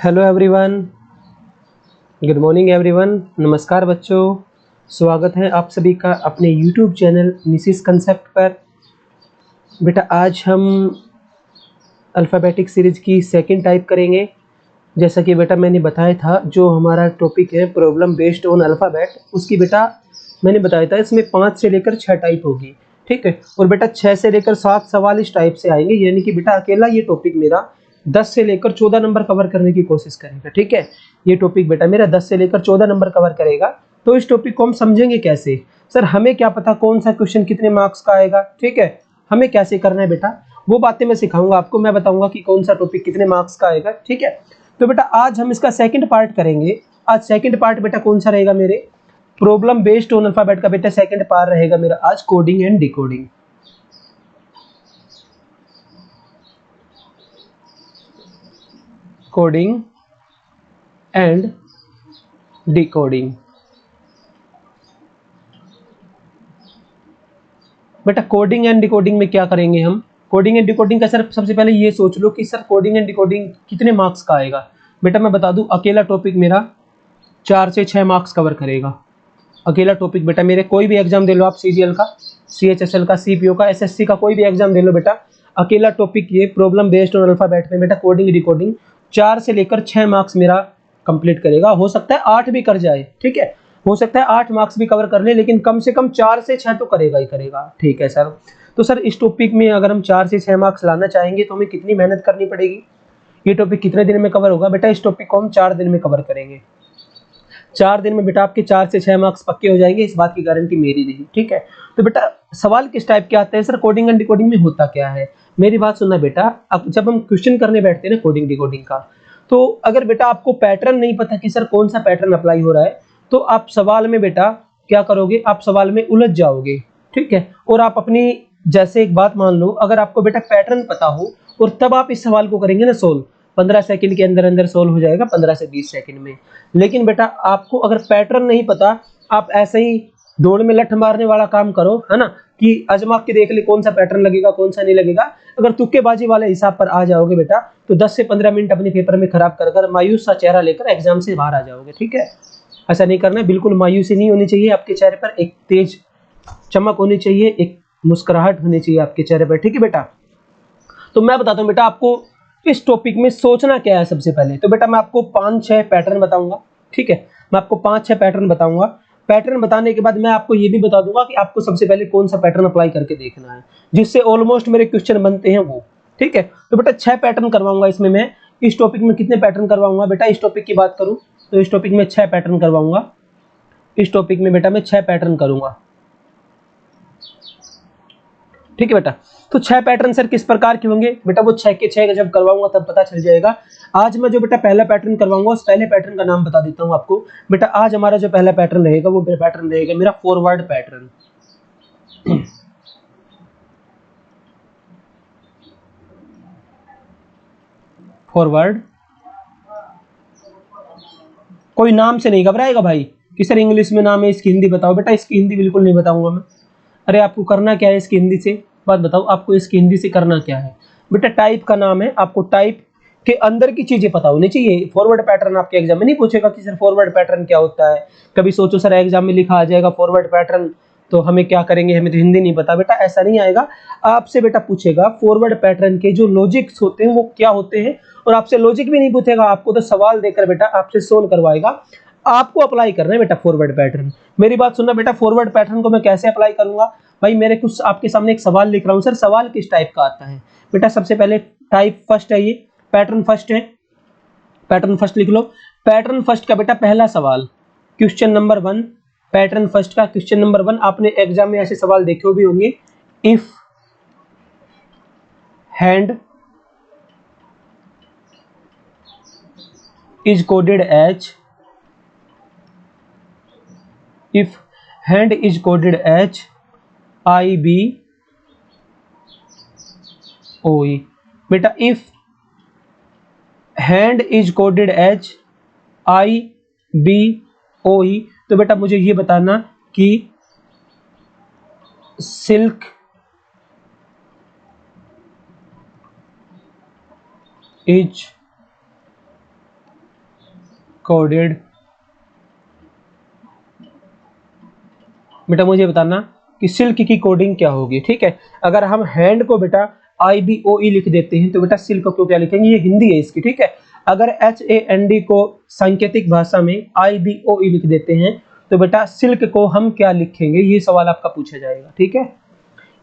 Hello everyone, good morning everyone. नमस्कार बच्चों, स्वागत है आप सभी का अपने यूट्यूब चैनल निसिस कंसेप्ट पर। बेटा आज हम अल्फ़ाबेटिक सीरीज की सेकंड टाइप करेंगे। जैसा कि बेटा मैंने बताया था, जो हमारा टॉपिक है प्रॉब्लम बेस्ड ऑन अल्फ़ाबेट, उसकी बेटा मैंने बताया था इसमें 5 से लेकर 6 टाइप होगी, ठीक है। और बेटा 6 से लेकर 7 सवाल इस टाइप से आएंगे, यानी कि बेटा अकेला ये टॉपिक मेरा 10 से लेकर 14 नंबर कवर करने की कोशिश करेगा, ठीक है। ये टॉपिक बेटा मेरा 10 से लेकर 14 नंबर कवर करेगा। तो इस टॉपिक को हम समझेंगे कैसे? सर हमें क्या पता कौन सा क्वेश्चन कितने मार्क्स का आएगा, ठीक है। हमें कैसे करना है बेटा, वो बातें मैं सिखाऊंगा आपको। मैं बताऊंगा कि कौन सा टॉपिक कितने मार्क्स का आएगा, ठीक है। तो बेटा आज हम इसका सेकंड पार्ट करेंगे। आज सेकंड पार्ट बेटा कौन सा रहेगा मेरे, प्रॉब्लम बेस्ड ऑन अल्फाबेट का बेटा सेकंड पार्ट रहेगा मेरा आज coding and decoding. Coding and decoding. बेटा कोडिंग एंड डिकोडिंग में क्या करेंगे हम? कोडिंग एंड डिकोडिंग का सर सबसे पहले ये सोच लो कि सर कोडिंग एंड डिकोडिंग कितने मार्क्स का आएगा। बेटा मैं बता दूं, अकेला टॉपिक मेरा 4 से 6 मार्क्स कवर करेगा। अकेला टॉपिक बेटा मेरे कोई भी एग्जाम दे लो आप, सीजीएल का, सीएचएसएल का, सीपीओ का, एसएससी का, कोई भी एग्जाम दे लो बेटा, अकेला टॉपिक ये प्रॉब्लम बेस्ड ऑन अल्फाबेट में बेटा कोडिंग डिकोडिंग 4 से लेकर 6 मार्क्स मेरा कंप्लीट करेगा। हो सकता है 8 भी कर जाए, ठीक है, हो सकता है 8 मार्क्स भी कवर कर ले, लेकिन कम से कम 4 से 6 तो करेगा ही करेगा, ठीक है सर। तो सर इस टॉपिक में अगर हम 4 से 6 मार्क्स लाना चाहेंगे तो हमें कितनी मेहनत करनी पड़ेगी? ये टॉपिक कितने दिन में कवर होगा? बेटा इस टॉपिक को हम 4 दिन में कवर करेंगे। 4 दिन में बेटा आपके 4 से 6 मार्क्स पक्के हो जाएंगे, इस बात की गारंटी मेरी नहीं, ठीक है। तो बेटा सवाल किस टाइप के आते हैं सर? कोडिंग एंड डिकोडिंग में होता क्या है, मेरी बात सुनना बेटा। अब जब हम क्वेश्चन करने बैठते हैं ना कोडिंग डिकोडिंग का, तो अगर बेटा आपको पैटर्न नहीं पता कि सर कौन सा पैटर्न अप्लाई हो रहा है, तो आप सवाल में बेटा क्या करोगे, आप सवाल में उलझ जाओगे, ठीक है। और आप अपनी, जैसे एक बात मान लो, अगर आपको बेटा पैटर्न पता हो और तब आप इस सवाल को करेंगे ना सोल्व, 15 सेकंड के अंदर अंदर सोल्व हो जाएगा, 15 से 20 सेकंड में। लेकिन बेटा आपको अगर पैटर्न नहीं पता, आप ऐसे ही दौड़ में लठ मारने वाला काम करो, है ना, कि आजमा के देख ले कौन सा पैटर्न लगेगा कौन सा नहीं लगेगा। अगर तुक्केबाजी वाले हिसाब पर आ जाओगे बेटा, तो 10 से 15 मिनट अपने पेपर में खराब कर कर मायूस सा चेहरा लेकर एग्जाम से बाहर आ जाओगे, ठीक है। ऐसा नहीं करना है, बिल्कुल मायूसी नहीं होनी चाहिए आपके चेहरे पर, एक तेज चमक होनी चाहिए, एक मुस्कुराहट होनी चाहिए आपके चेहरे पर, ठीक है बेटा। तो मैं बताता हूँ बेटा आपको इस टॉपिक में सोचना क्या है। सबसे पहले तो बेटा मैं आपको 5-6 पैटर्न बताऊंगा, ठीक है। मैं आपको 5-6 पैटर्न बताऊंगा। पैटर्न बताने के बाद मैं आपको ये भी बता दूंगा कि आपको सबसे पहले कौन सा पैटर्न अप्लाई करके देखना है, जिससे ऑलमोस्ट मेरे क्वेश्चन बनते हैं वो, ठीक है। तो बेटा 6 पैटर्न करवाऊंगा इसमें मैं। इस टॉपिक में कितने पैटर्न करवाऊंगा बेटा, इस टॉपिक की बात करूं तो इस टॉपिक में 6 पैटर्न करवाऊंगा। इस टॉपिक में बेटा मैं 6 पैटर्न करूंगा, ठीक है बेटा। तो 6 पैटर्न सर किस प्रकार के होंगे बेटा, वो 6 के 6 जब करवाऊंगा तब पता चल जाएगा। आज मैं जो बेटा पहला पैटर्न करवाऊंगा, उस पहले पैटर्न का नाम बता देता हूं आपको बेटा। आज हमारा जो पहला पैटर्न रहेगा वो पैटर्न रहेगा मेरा फॉरवर्ड पैटर्न। फॉरवर्ड, कोई नाम से नहीं घबराएगा भाई कि सर इंग्लिश में नाम है इसकी हिंदी बताओ। बेटा इसकी हिंदी बिल्कुल नहीं बताऊंगा मैं। अरे आपको करना क्या है इसकी हिंदी से, बात बताओ, आपको इसकी हिंदी से करना क्या है बेटा? टाइप का नाम है, आपको टाइप के अंदर की चीजें पता होनी चाहिए। फॉरवर्ड पैटर्न आपके एग्जाम में नहीं पूछेगा कि सर फॉरवर्ड पैटर्न क्या होता है। कभी सोचो सर एग्जाम में लिखा आ जाएगा फॉरवर्ड पैटर्न, तो हमें क्या करेंगे, हमें तो हिंदी नहीं पता। बेटा ऐसा नहीं आएगा, आपसे बेटा पूछेगा फॉरवर्ड पैटर्न के जो लॉजिक्स होते हैं वो क्या होते हैं, और आपसे लॉजिक भी नहीं पूछेगा, आपको तो सवाल देकर बेटा आपसे सोल्व करवाएगा। आपको अप्लाई करना है बेटा फॉरवर्ड पैटर्न। मेरी बात सुनना बेटा, फॉरवर्ड पैटर्न को मैं कैसे अप्लाई करूंगा भाई? मेरे कुछ आपके सामने एक सवाल लिख रहा हूं सर, सवाल किस टाइप का आता है बेटा? सबसे पहले टाइप फर्स्ट है, ये पैटर्न फर्स्ट है, पैटर्न फर्स्ट लिख लो। पैटर्न फर्स्ट का बेटा पहला सवाल, क्वेश्चन नंबर 1, पैटर्न फर्स्ट का क्वेश्चन नंबर 1। आपने एग्जाम में ऐसे सवाल देखे भी होंगे। If hand is coded as, if hand is coded as IBOE बेटा, if hand is coded as IBOE, तो बेटा मुझे ये बताना कि सिल्क इज कोडेड। बेटा मुझे बताना कि सिल्क की कोडिंग क्या होगी। ठीक है, अगर हम हैंड को बेटा IBOE लिख देते हैं तो बेटा सिल्क को क्या लिखेंगे, ये हिंदी है इसकी। ठीक है, अगर HAND को सांकेतिक भाषा में IBOE लिख देते हैं तो बेटा सिल्क को हम क्या लिखेंगे, ये सवाल आपका पूछा जाएगा। ठीक है,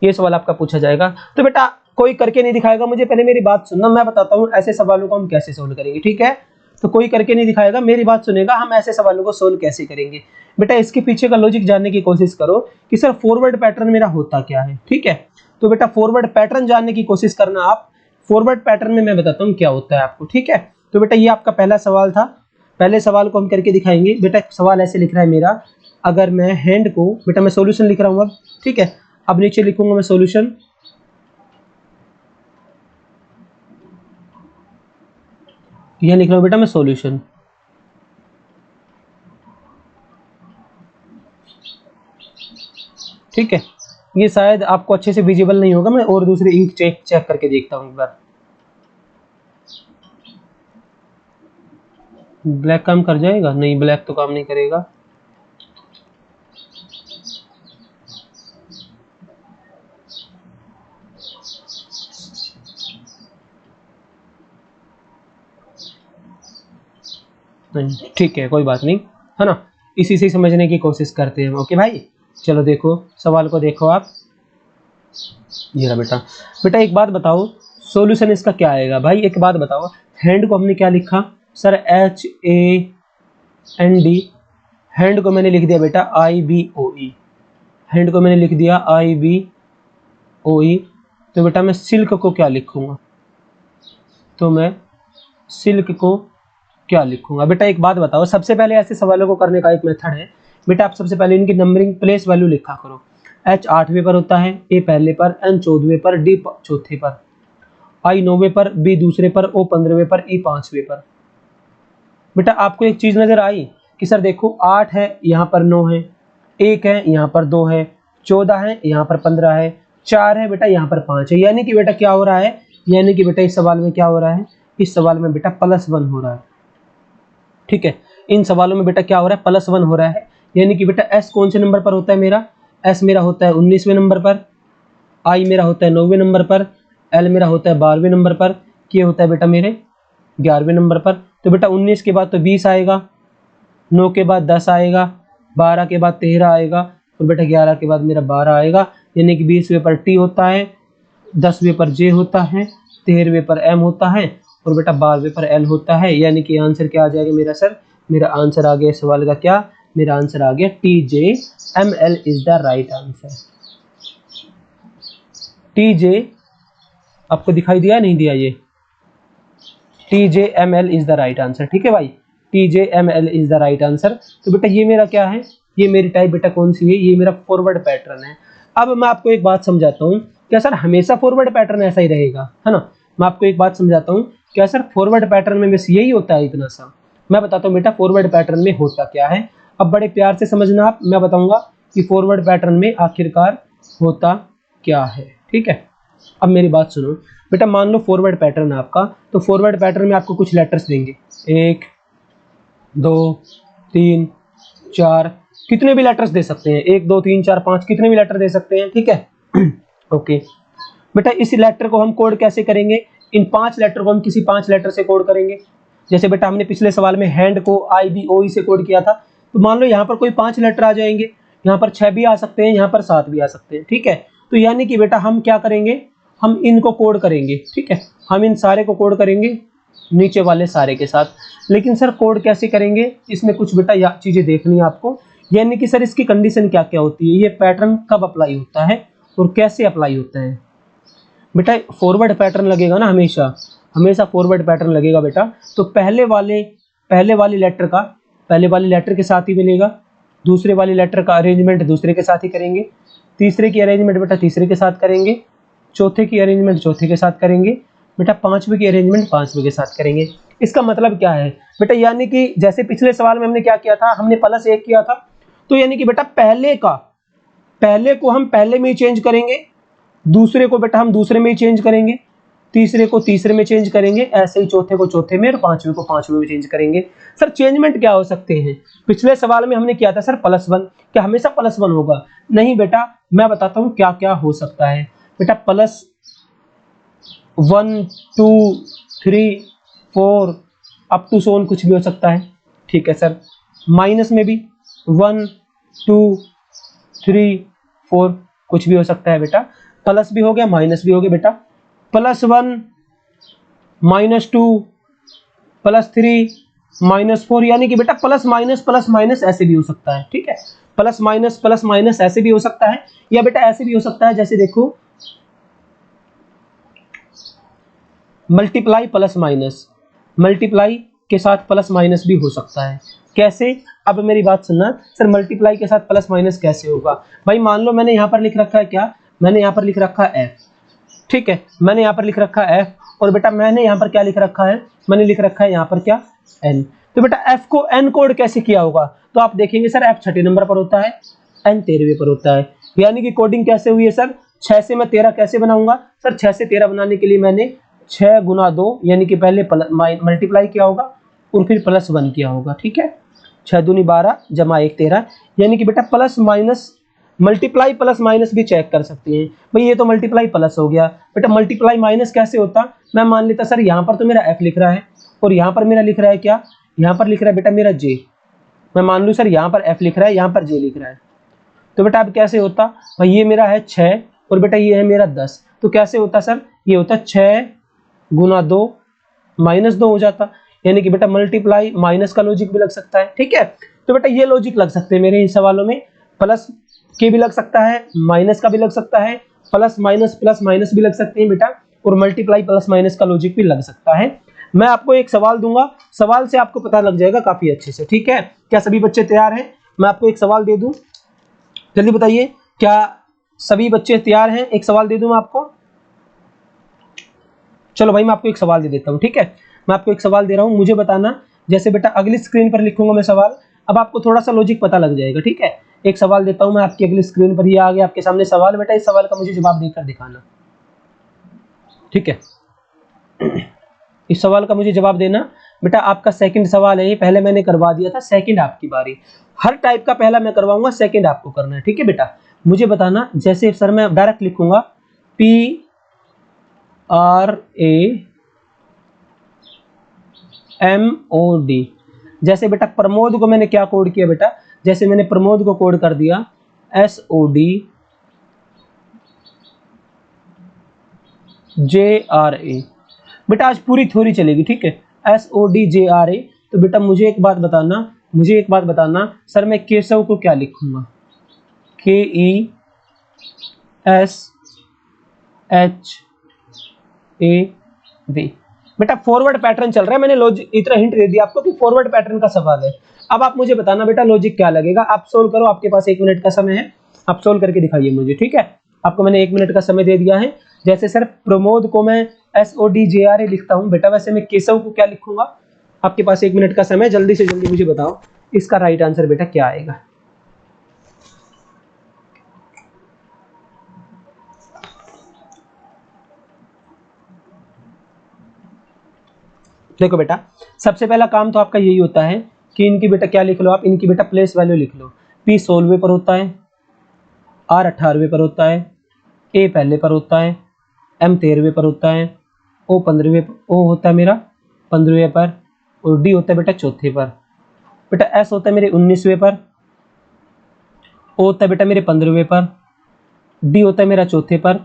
ये सवाल आपका पूछा जाएगा। तो बेटा कोई करके नहीं दिखाएगा, मुझे पहले मेरी बात सुनना, मैं बताता हूँ ऐसे सवालों को हम कैसे सोल्व करेंगे। ठीक है, तो कोई करके नहीं दिखाएगा, मेरी बात सुनेगा, हम ऐसे सवालों को सोल्व कैसे करेंगे। बेटा इसके पीछे का लॉजिक जानने की कोशिश करो कि सर फॉरवर्ड पैटर्न मेरा होता क्या है। ठीक है, तो बेटा फॉरवर्ड पैटर्न जानने की कोशिश करना आप। फॉरवर्ड पैटर्न में मैं बताता हूँ क्या होता है आपको। ठीक है, तो बेटा ये आपका पहला सवाल था, पहले सवाल को हम करके दिखाएंगे। बेटा सवाल ऐसे लिख रहा है मेरा, अगर मैं हैंड को, बेटा मैं सॉल्यूशन लिख रहा हूँ अब। ठीक है, अब नीचे लिखूंगा मैं सॉल्यूशन। यह लिख रहा हूँ बेटा मैं सॉल्यूशन। ठीक है, ये शायद आपको अच्छे से विजिबल नहीं होगा, मैं और दूसरी इंक चेक करके देखता हूँ एक बार। ब्लैक काम कर जाएगा? नहीं, ब्लैक तो काम नहीं करेगा। नहीं, ठीक है, कोई बात नहीं, है ना, इसी से समझने की कोशिश करते हैं। ओके भाई, चलो देखो सवाल को, देखो आप, ये रहा बेटा। बेटा एक बात बताओ, सॉल्यूशन इसका क्या आएगा भाई, एक बात बताओ। हैंड को हमने क्या लिखा सर, HAND, हैंड को मैंने लिख दिया बेटा IBOE, हैंड को मैंने लिख दिया IBOE। तो बेटा मैं सिल्क को क्या लिखूंगा, तो मैं सिल्क को क्या लिखूंगा। बेटा एक बात बताओ, सबसे पहले ऐसे सवालों को करने का एक मेथड है बेटा, आप सबसे पहले इनकी नंबरिंग प्लेस वैल्यू लिखा करो। H 8वें पर होता है, A पहले पर, N 14वें पर, D चौथे पर, I 9वें पर, B दूसरे पर, O 15वें पर, E 5वें पर। बेटा आपको एक चीज नजर आई कि सर देखो 8 है, यहाँ पर 9 है, 1 है, यहाँ पर 2 है, 14 है, यहाँ पर 15 है, 4 है बेटा, यहाँ पर 5 है। यानी कि बेटा क्या हो रहा है, यानी कि बेटा इस सवाल में क्या हो रहा है, इस सवाल में बेटा +1 हो रहा है। ठीक है, इन सवालों में बेटा क्या हो रहा है, +1 हो रहा है। यानी कि बेटा S कौन से नंबर पर होता है मेरा, S मेरा होता है 19वें नंबर पर, I मेरा होता है 9वें नंबर पर, L मेरा होता है 12वें नंबर पर, K होता है बेटा मेरे 11वें नंबर पर। तो बेटा 19 के बाद तो 20 आएगा, 9 के बाद 10 आएगा, 12 के बाद 13 आएगा, और बेटा 11 के बाद मेरा 12 आएगा। यानी कि 20वें पर T होता है, 10वें पर J होता है, 13वें पर M होता है, और बेटा 12वें पर L होता है। यानी कि आंसर क्या आ जाएगा मेरा सर, मेरा आंसर आ गया सवाल का क्या, मेरा आंसर आ गया TJML is the right answer. TJ आपको दिखाई दिया नहीं दिया, ये TJML is the right answer. ठीक है भाई, TJML is the right answer. तो बेटा ये मेरा क्या है, ये मेरी टाइप बेटा कौन सी है, ये मेरा फॉरवर्ड पैटर्न है। अब मैं आपको एक बात समझाता हूँ, क्या सर हमेशा फॉरवर्ड पैटर्न ऐसा ही रहेगा, है ना। मैं आपको एक बात समझाता हूँ, क्या सर फॉरवर्ड पैटर्न में बस यही होता है इतना सा। मैं बताता हूँ बेटा फॉरवर्ड पैटर्न में होता क्या है। अब बड़े प्यार से समझना आप, मैं बताऊंगा कि फॉरवर्ड पैटर्न में आखिरकार होता क्या है। ठीक है, अब मेरी बात सुनो बेटा, मान लो फॉरवर्ड पैटर्न है आपका, तो फॉरवर्ड पैटर्न में आपको कुछ लेटर्स देंगे, 1 2 3 4, कितने भी लेटर्स दे सकते हैं, 1 2 3 4 5, कितने भी लेटर दे सकते हैं। ठीक है ओके बेटा, इस लेटर को हम कोड कैसे करेंगे, इन 5 लेटर को हम किसी 5 लेटर से कोड करेंगे। जैसे बेटा हमने पिछले सवाल में हैंड को IBOE से कोड किया था, तो मान लो यहाँ पर कोई 5 लेटर आ जाएंगे, यहाँ पर 6 भी आ सकते हैं, यहाँ पर 7 भी आ सकते हैं। ठीक है, तो यानी कि बेटा हम क्या करेंगे, हम इनको कोड करेंगे। ठीक है, हम इन सारे को कोड करेंगे नीचे वाले सारे के साथ। लेकिन सर कोड कैसे करेंगे, इसमें कुछ बेटा चीजें देखनी है आपको। यानी कि सर इसकी कंडीशन क्या क्या होती है, ये पैटर्न कब अप्लाई होता है और कैसे अप्लाई होता है। बेटा फॉरवर्ड पैटर्न लगेगा ना, हमेशा हमेशा फॉरवर्ड पैटर्न लगेगा बेटा। तो पहले वाले लेटर के साथ ही मिलेगा, दूसरे वाले लेटर का अरेंजमेंट दूसरे के साथ ही करेंगे, तीसरे की अरेंजमेंट बेटा तीसरे के साथ करेंगे, चौथे की अरेंजमेंट चौथे के साथ करेंगे, बेटा 5वें की अरेंजमेंट 5वें के साथ करेंगे। इसका मतलब क्या है बेटा, यानी कि जैसे पिछले सवाल में हमने क्या किया था, हमने +1 किया था, तो यानी कि बेटा पहले को हम पहले में ही चेंज करेंगे, दूसरे को बेटा हम दूसरे में ही चेंज करेंगे, तीसरे को तीसरे में चेंज करेंगे, ऐसे ही चौथे को चौथे में और पांचवे को पांचवे में चेंज करेंगे। सर चेंजमेंट क्या हो सकते हैं? पिछले सवाल में हमने किया था सर +1, क्या हमेशा +1 होगा? नहीं बेटा, मैं बताता हूं क्या क्या हो सकता है। बेटा +1 2 3 4 अप टू सोन कुछ भी हो सकता है, ठीक है सर। माइनस में भी 1 2 3 4 कुछ भी हो सकता है बेटा। प्लस भी हो गया, माइनस भी हो गया बेटा। +1 -2 +3 -4, यानी कि बेटा प्लस माइनस ऐसे भी हो सकता है, ठीक है। प्लस माइनस ऐसे भी हो सकता है, या बेटा ऐसे भी हो सकता है, जैसे देखो मल्टीप्लाई प्लस माइनस, मल्टीप्लाई के साथ प्लस माइनस भी हो सकता है। कैसे? अब मेरी बात सुनना सर, मल्टीप्लाई के साथ प्लस माइनस कैसे होगा? भाई मान लो मैंने यहाँ पर लिख रखा है क्या, मैंने यहाँ पर लिख रखा है f, ठीक है, मैंने यहाँ पर लिख रखा है f, और बेटा मैंने यहाँ पर क्या लिख रखा है, मैंने लिख रखा है यहाँ पर क्या, n। तो बेटा f को n कोड कैसे किया होगा? तो आप देखेंगे सर f छठे नंबर पर होता है, n 13वें पर होता है, यानी कि कोडिंग कैसे हुई है सर? 6 से मैं 13 कैसे बनाऊंगा? सर 6 से 13 बनाने के लिए मैंने 6 गुना 2 यानी कि पहले मल्टीप्लाई किया होगा और फिर +1 किया होगा, ठीक है। 6 दूनी 12 जमा 1 13, यानी कि बेटा plus minus, multiply plus minus भी चेक कर सकते हैं। भाई ये तो मल्टीप्लाई प्लस हो गया, बेटा मल्टीप्लाई माइनस कैसे होता? मैं मान लेता सर यहाँ पर तो मेरा f लिख रहा है और यहाँ पर मेरा लिख रहा है क्या, यहाँ पर लिख रहा है बेटा मेरा j। मैं मान लूँ सर यहाँ पर f लिख रहा है, यहाँ पर j लिख रहा है, तो बेटा अब कैसे होता? भाई ये मेरा है 6 और बेटा ये है मेरा 10, तो कैसे होता सर? ये होता 6 गुना 2 -2 हो जाता, यानी कि बेटा मल्टीप्लाई माइनस का लॉजिक भी लग सकता है, ठीक है। तो बेटा ये लॉजिक लग सकते हैं मेरे इन सवालों में, प्लस के भी लग सकता है, माइनस का भी लग सकता है, प्लस माइनस भी लग सकते हैं बेटा, और मल्टीप्लाई प्लस माइनस का लॉजिक भी लग सकता है। मैं आपको एक सवाल दूंगा, सवाल से आपको पता लग जाएगा काफी अच्छे से, ठीक है। क्या सभी बच्चे तैयार हैं? मैं आपको एक सवाल दे दूं, जल्दी बताइए, क्या सभी बच्चे तैयार हैं? एक सवाल दे दूं मैं आपको। चलो भाई मैं आपको एक सवाल दे देता हूं, ठीक है। मैं आपको एक सवाल दे रहा हूं, मुझे बताना, जैसे बेटा अगली स्क्रीन पर लिखूंगा मैं सवाल, अब आपको थोड़ा सा लॉजिक पता लग जाएगा, ठीक है। एक सवाल देता हूं मैं आपकी अगली स्क्रीन पर, ये आ गया आपके सामने सवाल, बेटा इस सवाल का मुझे जवाब देकर दिखाना, ठीक है। इस सवाल का मुझे जवाब देना। बेटा आपका सेकंड सवाल है ये, पहले मैंने करवा दिया था, सेकंड आपकी बारी। हर टाइप का पहला मैं करवाऊंगा, सेकंड आपको करना है, ठीक है बेटा। मुझे बताना, जैसे सर मैं डायरेक्ट लिखूंगा PRAMOD, जैसे बेटा प्रमोद को मैंने क्या कोड किया बेटा, जैसे मैंने प्रमोद को कोड कर दिया SOD JRA। बेटा आज पूरी थ्योरी चलेगी, ठीक है, SOD JRA। तो बेटा मुझे एक बात बताना, सर मैं केशव को क्या लिखूंगा? KESHAV। बेटा फॉरवर्ड पैटर्न चल रहा है, मैंने लॉजिक इतना हिंट दे दिया आपको कि फॉरवर्ड पैटर्न का सवाल है। अब आप मुझे बताना बेटा लॉजिक क्या लगेगा, आप सोल्व करो, आपके पास 1 मिनट का समय है, आप सोल्व करके दिखाइए मुझे, ठीक है। आपको मैंने 1 मिनट का समय दे दिया है। जैसे सर प्रमोद को मैं SOD JRA लिखता हूं बेटा, वैसे मैं केशव को क्या लिखूंगा? आपके पास 1 मिनट का समय, जल्दी से जल्दी मुझे बताओ इसका राइट आंसर बेटा क्या आएगा। देखो बेटा सबसे पहला काम तो आपका यही होता है कि इनकी बेटा क्या लिख लो आप, इनकी बेटा प्लेस वैल्यू लिख लो। P 16वें पर होता है, R 18वें पर होता है, A पहले पर होता है, M 13वें पर होता है, O 15वें, O होता है मेरा 15वें पर, और D होता है बेटा चौथे पर। बेटा S होता है मेरे 19वें पर, O होता है बेटा मेरे 15वें पर, D होता है मेरा चौथे पर,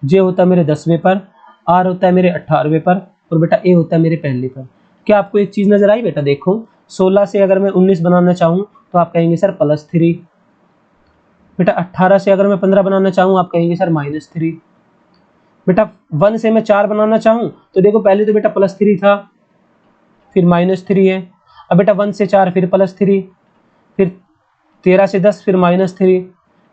J होता है मेरे 10वें पर, R होता है मेरे 18वें पर, और बेटा A होता है मेरे पहले पर। क्या आपको एक चीज नजर आई बेटा? देखो 16 से अगर मैं 19 बनाना चाहूँ तो आप कहेंगे सर +3। बेटा 18 से अगर मैं 15 बनाना चाहूँ आप कहेंगे सर -3। बेटा 1 से मैं 4 बनाना चाहूँ तो देखो पहले तो बेटा +3 था, फिर -3 है। अब बेटा 1 से 4 फिर +3, फिर 13 से 10 फिर -3,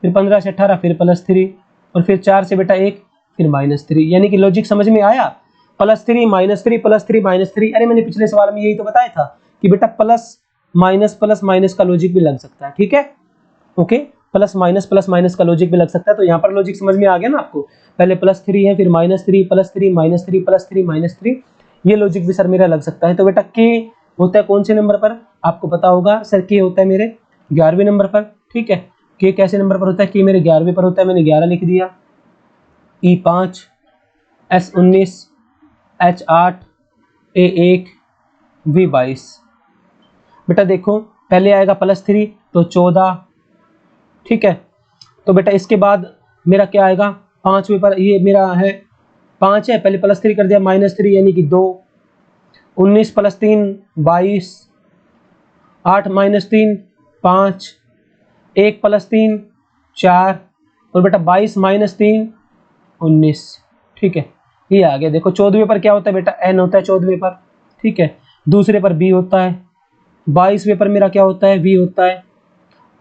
फिर 15 से 18 फिर +3, और फिर 4 से बेटा 1 फिर -3। यानी कि लॉजिक समझ में आया? +3 -3 +3 -3। अरे मैंने पिछले सवाल में यही तो बताया था कि बेटा प्लस माइनस का लॉजिक भी लग सकता है, ठीक है, ओके। प्लस माइनस का लॉजिक भी लग सकता है। तो यहाँ पर लॉजिक समझ में आ गया ना आपको, पहले +3 है, फिर -3 +3 -3 +3 -3, ये लॉजिक भी सर मेरा लग सकता है। तो बेटा के होता है कौन से नंबर पर, आपको पता होगा सर, के होता है मेरे 11वें नंबर पर। ठीक है, के कैसे नंबर पर होता है, के मेरे 11वें पर होता है, मैंने 11 लिख दिया। E5 S19 H8 A1 V22। बेटा देखो पहले आएगा +3 तो 14। ठीक है, तो बेटा इसके बाद मेरा क्या आएगा, 5वें पर ये मेरा है 5 है, पहले +3 कर दिया, -3 यानी कि 2, 19 + 3 22, 8 - 3 5, 1 + 3 4, और बेटा 22 - 3 19। ठीक है, ये आ गया। देखो 14वें पर क्या होता है बेटा, n होता है 14वें पर। ठीक है, दूसरे पर b होता है, 22वें पर मेरा क्या होता है, v होता है,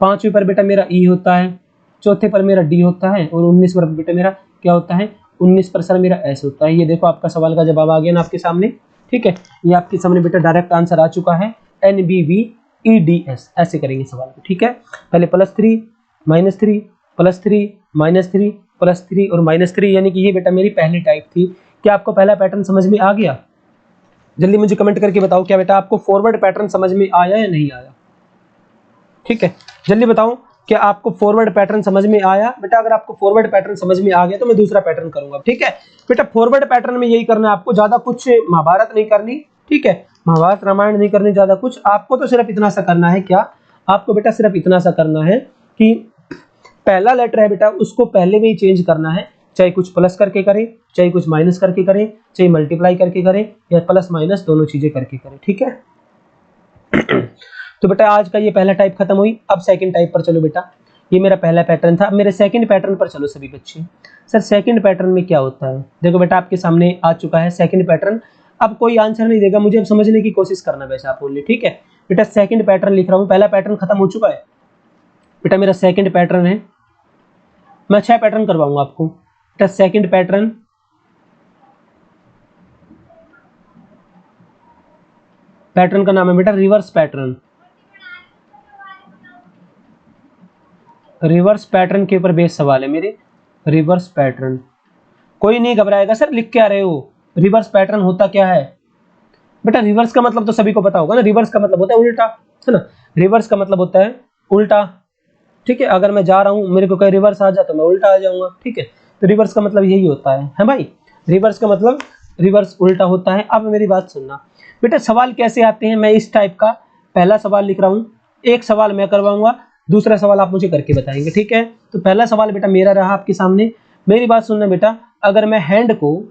5वें पर बेटा मेरा e होता है, चौथे पर मेरा d होता है, और 19 पर बेटा मेरा क्या होता है, 19 पर सर मेरा s होता है। ये देखो आपका सवाल का जवाब आ गया ना आपके सामने। ठीक है, ये आपके सामने बेटा डायरेक्ट आंसर आ चुका है, NBVEDS। ऐसे करेंगे सवाल को। ठीक है, पहले +3 -3 +3 -3 +3 और -3, यानी कि ये बेटा मेरी पहली टाइप थी। क्या आपको पहला पैटर्न समझ में आ गया? जल्दी मुझे कमेंट करके बताओ, क्या बेटा आपको फॉरवर्ड पैटर्न समझ में आया या नहीं आया? ठीक है, जल्दी बताओ क्या आपको फॉरवर्ड पैटर्न समझ में आया? बेटा अगर आपको फॉरवर्ड पैटर्न समझ में आ गया तो मैं दूसरा पैटर्न करूंगा। ठीक है बेटा, फॉरवर्ड पैटर्न में यही करना है आपको, ज्यादा कुछ महाभारत नहीं करनी। ठीक है, महाभारत रामायण नहीं करनी ज्यादा कुछ, आपको तो सिर्फ इतना सा करना है। क्या आपको बेटा सिर्फ इतना सा करना है कि पहला लेटर है बेटा उसको पहले में ही चेंज करना है, चाहे कुछ प्लस करके करें, चाहे कुछ माइनस करके करें, चाहे मल्टीप्लाई करके करें, या प्लस माइनस दोनों चीजें करके करें। ठीक है तो बेटा आज का ये पहला टाइप खत्म हुई। अब सेकंड टाइप पर चलो बेटा, ये मेरा पहला पैटर्न था। अब मेरे सेकंड पैटर्न पर चलो सभी बच्चे। सर सेकंड पैटर्न में क्या होता है? देखो बेटा आपके सामने आ चुका है सेकंड पैटर्न। अब कोई आंसर नहीं देगा, मुझे अब समझने की कोशिश करना वैसे आप बोलिए। ठीक है बेटा, सेकंड पैटर्न लिख रहा हूँ, पहला पैटर्न खत्म हो चुका है बेटा, मेरा सेकंड पैटर्न है। मैं 6 पैटर्न करवाऊंगा आपको बेटा। सेकंड पैटर्न, पैटर्न का नाम है बेटा रिवर्स पैटर्न। रिवर्स पैटर्न के ऊपर बेस सवाल है मेरे। रिवर्स पैटर्न, कोई नहीं घबराएगा सर, लिख के आ रहे हो। रिवर्स पैटर्न होता क्या है बेटा? रिवर्स का मतलब तो सभी को पता होगा ना, रिवर्स का मतलब होता है उल्टा, है ना। रिवर्स का मतलब होता है उल्टा। ठीक है, अगर मैं जा रहा हूं, मेरे को कहीं रिवर्स आ जाए तो मैं उल्टा आ जाऊंगा। ठीक है, तो रिवर्स का मतलब यही होता है भाई। रिवर्स का मतलब रिवर्स उल्टा होता है। अब मेरी बात सुनना बेटा, सवाल कैसे आते हैं, मैं इस टाइप का पहला सवाल लिख रहा हूं, एक सवाल मैं करवाऊंगा, दूसरा सवाल आप मुझे करके बताएंगे। ठीक है, तो पहला सवाल बेटा मेरा रहा आपके सामने। मेरी बात सुनना बेटा, अगर मैं हैंड को,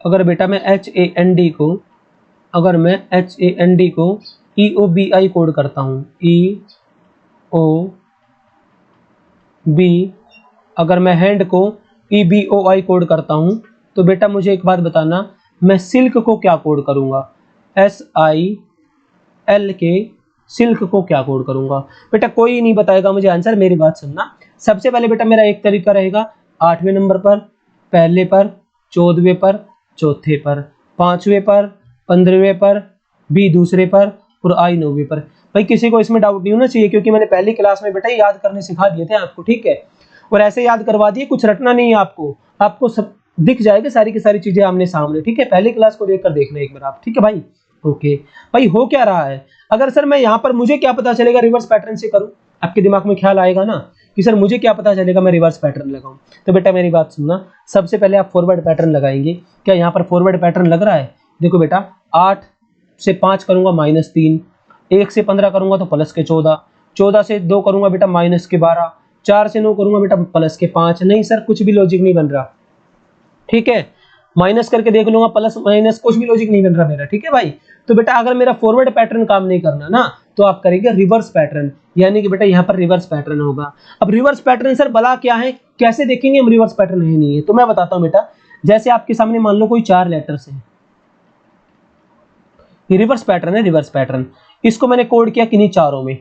अगर बेटा मैं HAND को, अगर मैं HAND को EOBI कोड करता हूं, EOB, अगर मैं हैंड को EBOI कोड करता हूं, तो बेटा मुझे एक बात बताना, मैं सिल्क को क्या कोड करूंगा? SILK, सिल्क को क्या कोड करूंगा? बेटा कोई नहीं बताएगा मुझे आंसर। मेरी बात सुनना, सबसे पहले बेटा मेरा एक तरीका रहेगा, 8वें नंबर पर, पहले पर, 14वें पर, चौथे पर, 5वें पर, 15वें पर, बी दूसरे पर, और आई 9वें पर। भाई किसी को इसमें डाउट नहीं होना चाहिए, क्योंकि मैंने पहली क्लास में बेटा याद करने सिखा दिए थे आपको। ठीक है, और ऐसे याद करवा दिए, कुछ रटना नहीं है आपको, आपको सब दिख जाएगा, सारी की सारी चीजें आमने सामने। ठीक है, पहली क्लास को देखकर देखना एक बार आप। ठीक है भाई, ओके भाई। हो क्या रहा है, अगर सर मैं यहाँ पर, मुझे क्या पता चलेगा रिवर्स पैटर्न से करूं? आपके दिमाग में ख्याल आएगा ना कि सर मुझे क्या पता चलेगा मैं रिवर्स पैटर्न लगाऊं। तो बेटा मेरी बात सुनना, सबसे पहले आप फॉरवर्ड पैटर्न लगाएंगे। क्या यहाँ पर फॉरवर्ड पैटर्न लग रहा है? देखो बेटा, 8 से 5 करूंगा -3, 1 से 15 करूंगा तो प्लस के 14, 14 से 2 करूंगा बेटा माइनस के 12, 4 से 9 करूंगा बेटा प्लस के 5। नहीं सर, कुछ भी लॉजिक नहीं बन रहा। ठीक है, माइनस करके देख लूंगा, प्लस माइनस, कुछ भी लॉजिक नहीं बन रहा मेरा। ठीक है भाई, तो बेटा अगर मेरा फॉरवर्ड पैटर्न काम नहीं करना ना, तो आप करेंगे रिवर्स पैटर्न, यानी कि बेटा यहाँ पर रिवर्स पैटर्न होगा। अब रिवर्स पैटर्न सर भला क्या है, कैसे देखेंगे हम रिवर्स पैटर्न है नहीं है? तो मैं बताता हूँ बेटा, जैसे आपके सामने मान लो कोई 4 लेटर्स है, ये रिवर्स पैटर्न है। रिवर्स पैटर्न, इसको मैंने कोड किया किन्हीं चारों में,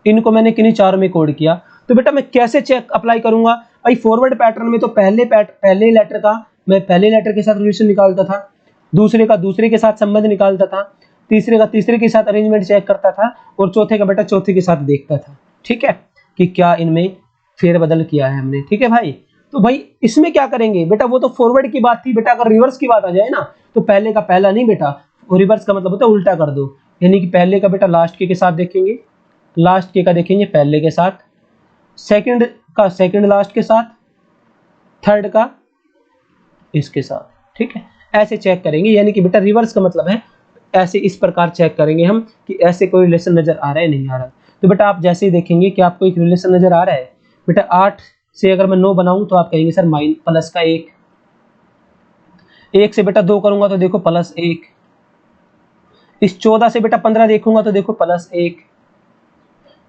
इनको मैंने किन्हीं चारों में कोड किया। तो बेटा मैं कैसे चेक अप्लाई करूंगा? भाई फॉरवर्ड पैटर्न में तो पहले लेटर का मैं पहले लेटर के साथ रिलेशन निकालता था, दूसरे का दूसरे के साथ संबंध निकालता था, तीसरे का तीसरे के साथ अरेंजमेंट चेक करता था, और चौथे का बेटा चौथे के साथ देखता था, ठीक है, कि क्या इनमें फेरबदल किया है हमने, ठीक है भाई। तो भाई इसमें क्या करेंगे बेटा, वो तो फॉरवर्ड की बात थी बेटा, अगर रिवर्स की बात आ जाए ना तो पहले का पहला नहीं बेटा, और रिवर्स का मतलब होता है उल्टा कर दो, यानी कि पहले का बेटा लास्ट के साथ देखेंगे, लास्ट के का देखेंगे पहले के साथ, सेकंड का सेकंड लास्ट के साथ, थर्ड का इसके साथ, ठीक है, ऐसे चेक करेंगे। यानी कि बेटा रिवर्स का मतलब है ऐसे इस प्रकार चेक करेंगे हम कि ऐसे कोई रिलेशन नजर आ रहा है नहीं आ रहा। तो बेटा आप जैसे ही देखेंगे कि आपको एक रिलेशन नजर आ रहा है, बेटा 8 से अगर मैं 9 बनाऊं तो आप कहेंगे सर माइन प्लस का 1, 1 से बेटा 2 करूंगा तो देखो प्लस 1, इस 14 से बेटा 15 देखूंगा तो देखो प्लस 1,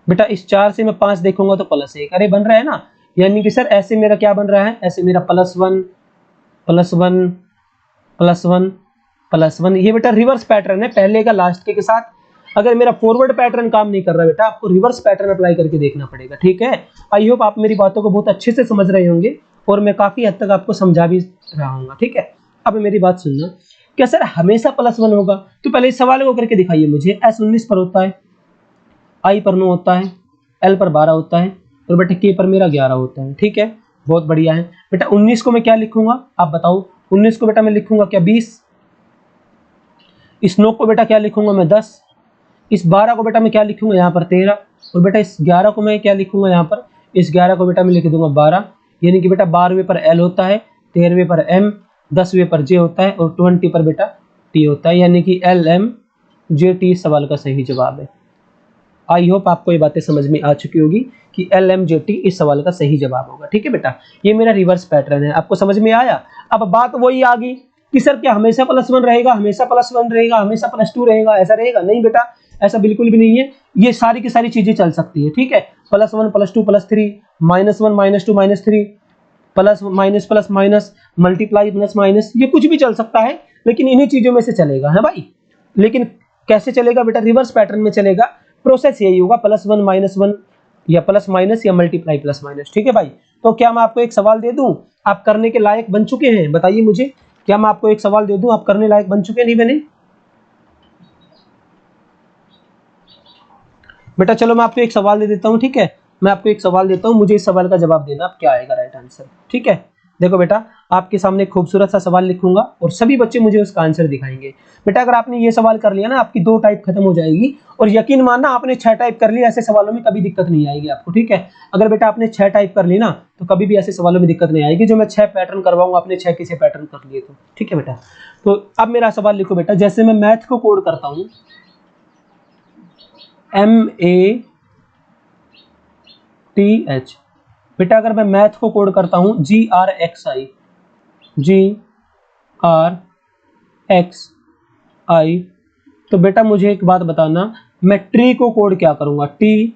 बेटा इस 4 से मैं 5 देखूंगा तो प्लस 1, अरे बन रहा है ना। यानी कि सर ऐसे मेरा क्या बन रहा है, ऐसे मेरा +1 +1 +1 +1, ये बेटा रिवर्स पैटर्न है पहले का लास्ट के साथ। अगर मेरा फॉरवर्ड पैटर्न काम नहीं कर रहा बेटा, आपको रिवर्स पैटर्न अप्लाई करके देखना पड़ेगा, ठीक है। आई होप आप मेरी बातों को बहुत अच्छे से समझ रहे होंगे, और मैं काफी हद तक आपको समझा भी रहा हूँ, ठीक है। अब मेरी बात सुनना, क्या सर हमेशा +1 होगा? तो पहले इस सवाल को करके दिखाइए मुझे। S 19 पर होता है, I पर 9 होता है, L पर 12 होता है, और बेटा K पर मेरा 11 होता है, ठीक है, बहुत बढ़िया है बेटा। 19 को मैं क्या लिखूंगा आप बताओ? 19 को बेटा मैं लिखूंगा क्या 20, इस 9 को बेटा क्या लिखूंगा मैं 10, इस 12 को बेटा मैं क्या लिखूंगा यहाँ पर 13, और बेटा इस 11 को मैं क्या लिखूंगा यहाँ पर, इस 11 को बेटा मैं लिख दूंगा 12। यानी कि बेटा 12वें पर L होता है, 13वें पर M, 10वें पर J होता है, और 20 पर बेटा T होता है। यानी कि LMJT सवाल का सही जवाब है। आई होप आपको ये बातें समझ में आ चुकी होगी कि LMJT इस सवाल का सही जवाब होगा, ठीक है बेटा। ये मेरा रिवर्स पैटर्न है, आपको समझ में आया। अब बात वही आ गई कि सर क्या हमेशा +1 रहेगा, हमेशा +1 रहेगा, हमेशा +2 रहेगा, ऐसा रहेगा? नहीं बेटा, ऐसा बिल्कुल भी नहीं है। ये सारी की सारी चीजें चल सकती है, ठीक है। +1 +2 +3, -1 -2 -3, plus minus plus minus, multiply plus minus, ये कुछ भी चल सकता है, लेकिन इन्हीं चीजों में से चलेगा, है भाई। लेकिन कैसे चलेगा बेटा? रिवर्स पैटर्न में चलेगा। प्रोसेस यही होगा, +1 -1 या प्लस माइनस या मल्टीप्लाई प्लस माइनस, ठीक है भाई। तो क्या मैं आपको एक सवाल दे दूं, आप करने के लायक बन चुके हैं? बताइए मुझे, क्या मैं आपको एक सवाल दे दूं, आप करने लायक बन चुके नहीं बने? बेटा चलो मैं आपको एक सवाल दे देता हूं, ठीक है। मैं आपको एक सवाल देता हूं, मुझे इस सवाल का जवाब देना, आप क्या आएगा राइट आंसर, ठीक है। देखो बेटा, आपके सामने एक खूबसूरत सा सवाल लिखूंगा और सभी बच्चे मुझे उसका आंसर दिखाएंगे। बेटा अगर आपने ये सवाल कर लिया ना, आपकी 2 टाइप खत्म हो जाएगी, और यकीन मानना आपने 6 टाइप कर ली, ऐसे सवालों में कभी दिक्कत नहीं आएगी आपको, ठीक है। अगर बेटा आपने 6 टाइप कर ली ना, तो कभी भी ऐसे सवालों में दिक्कत नहीं आएगी। जो मैं 6 पैटर्न करवाऊंगा, आपने 6 के 6 पैटर्न कर लिए तो, ठीक है बेटा। तो अब मेरा सवाल लिखो बेटा, जैसे मैं मैथ को कोड करता हूं MATH, बेटा अगर मैं मैथ को कोड करता हूं GRXI, तो बेटा मुझे एक बात बताना, मैं ट्री को कोड क्या करूंगा? TREE।